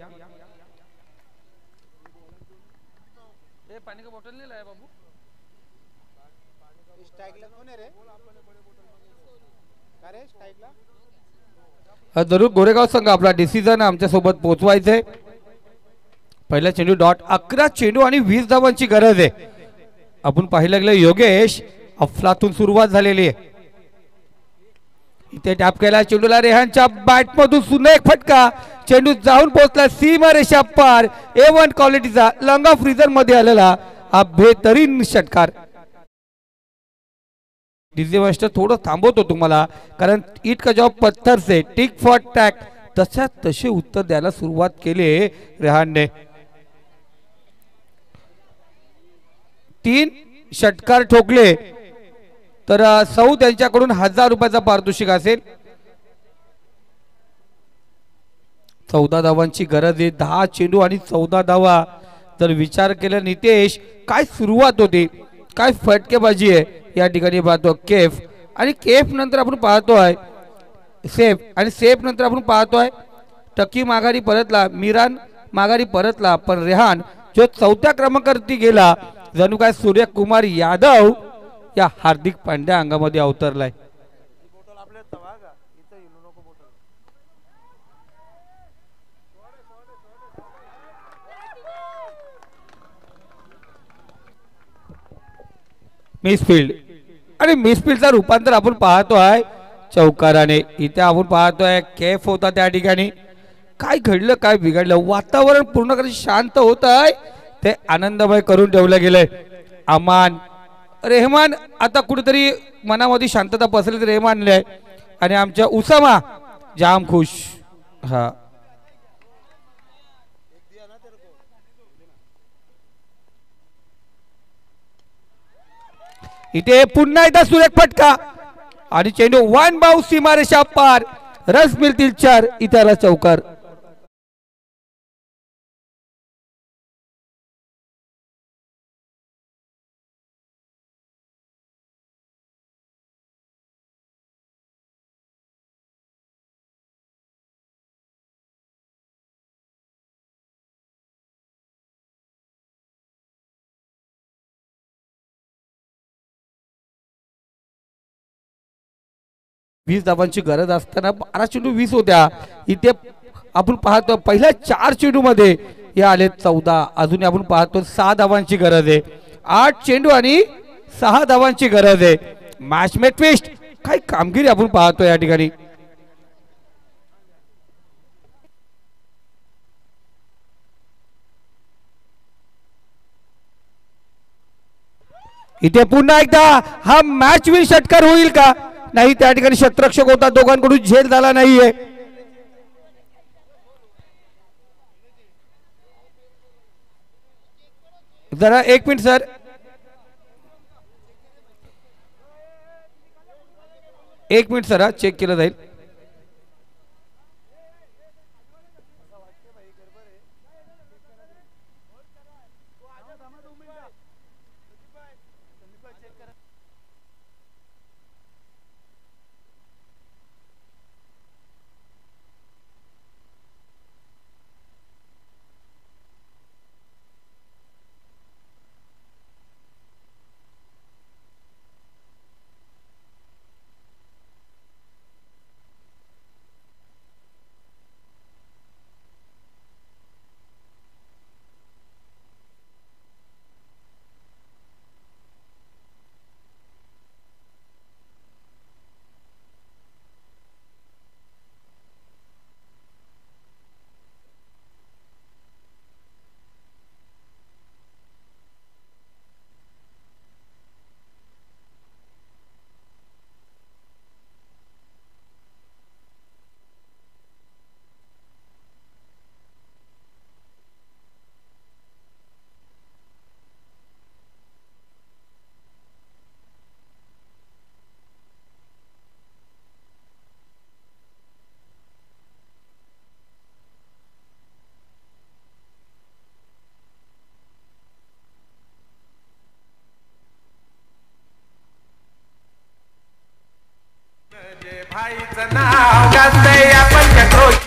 A: जरूर गोरेगाव संघ आपला डिसिजन आमच्या सोबत पोहोचवायचंय. पहिला चेंडू डॉट. 11 चेंडू आणि 20 धावांची गरज आहे. आपण पाहिलं गेलं योगेश अफलातून सुरुवात झालेली आहे. इथे टॅप केला चेंडूला रेहानच्या बॅट मधून सुद्धा एक फटका. चेंडू जाऊन पोहोचला सीमारेषा पार. A1 क्वालिटीचा लॉंग ऑफ रिझन मध्ये आलेला हा बेहतरीन षटकार. डीजे मास्टर थोडं थांबवतो तुम्हाला कारण ईट का जॉब पत्थर से टिक फॉर टॅक तशा तसे उत्तर द्यायला सुरुवात केली रेहानने. 3 षटकार ठोकले तर सौद यांच्याकडून 1000 रुपयाचा पारितोषिक असेल. 14 धावांची गरज आहे. 10 चेंडू आणि 14 धावा. जर विचार केला नितेश काय सुरुवात होती काय फटकेबाजी आहे या ठिकाणी पाहतो केफ आणि केफ नंतर आपण पाहतोय सेफ आणि सेफ नंतर आपण पाहतोय टकी माघारी परतला. मिरान माघारी परतला पण रेहान जो 4थ्या क्रमांकावरती गेला जणू काय सूर्यकुमार यादव या हार्दिक पांड्या अंगामध्ये अवतरलाय. मिसफिल्ड आणि मिसफिल्डचा रूपांतर आपण पाहतोय चौकाराने. इथे आपण पाहतोय केफ होता त्या ठिकाणी. काय घडलं काय बिघडलं वातावरण पूर्ण शांत होत आहे ते आनंदमय करून ठेवलं गेलंय. अमान रेहमान आता कुठेतरी मनामध्ये शांतता पसरली तर रेहमानले आहे आणि आमच्या उसामा जाम खुश. हा इथे पुन्हा एकदा सुरेख फटका आणि चेंडू वन बाउ सीमारेषा पार. रस मिळतील 4 इतर चौकार. वीस धावांची गरज असताना 12 चेंडू 20 होत्या. इथे आपण पाहतो पहिल्या 4 चेंडू मध्ये हे आले 14. अजून आपण पाहतो 6 धावांची गरज आहे. 8 चेंडू आणि 6 धावांची गरज आहे. मॅच मे ट्विस्ट काय कामगिरी आपण पाहतो या ठिकाणी. इथे पुन्हा एकदा हा मॅच विन षटकार होईल का नाही. त्या ठिकाणी क्षेत्ररक्षक होता दोघांकडून झेल झाला नाहीये. जरा 1 minute sir. 1 minute sir check केलं जाईल.
C: भाईचं नाव गाजतंय आपण चक्रो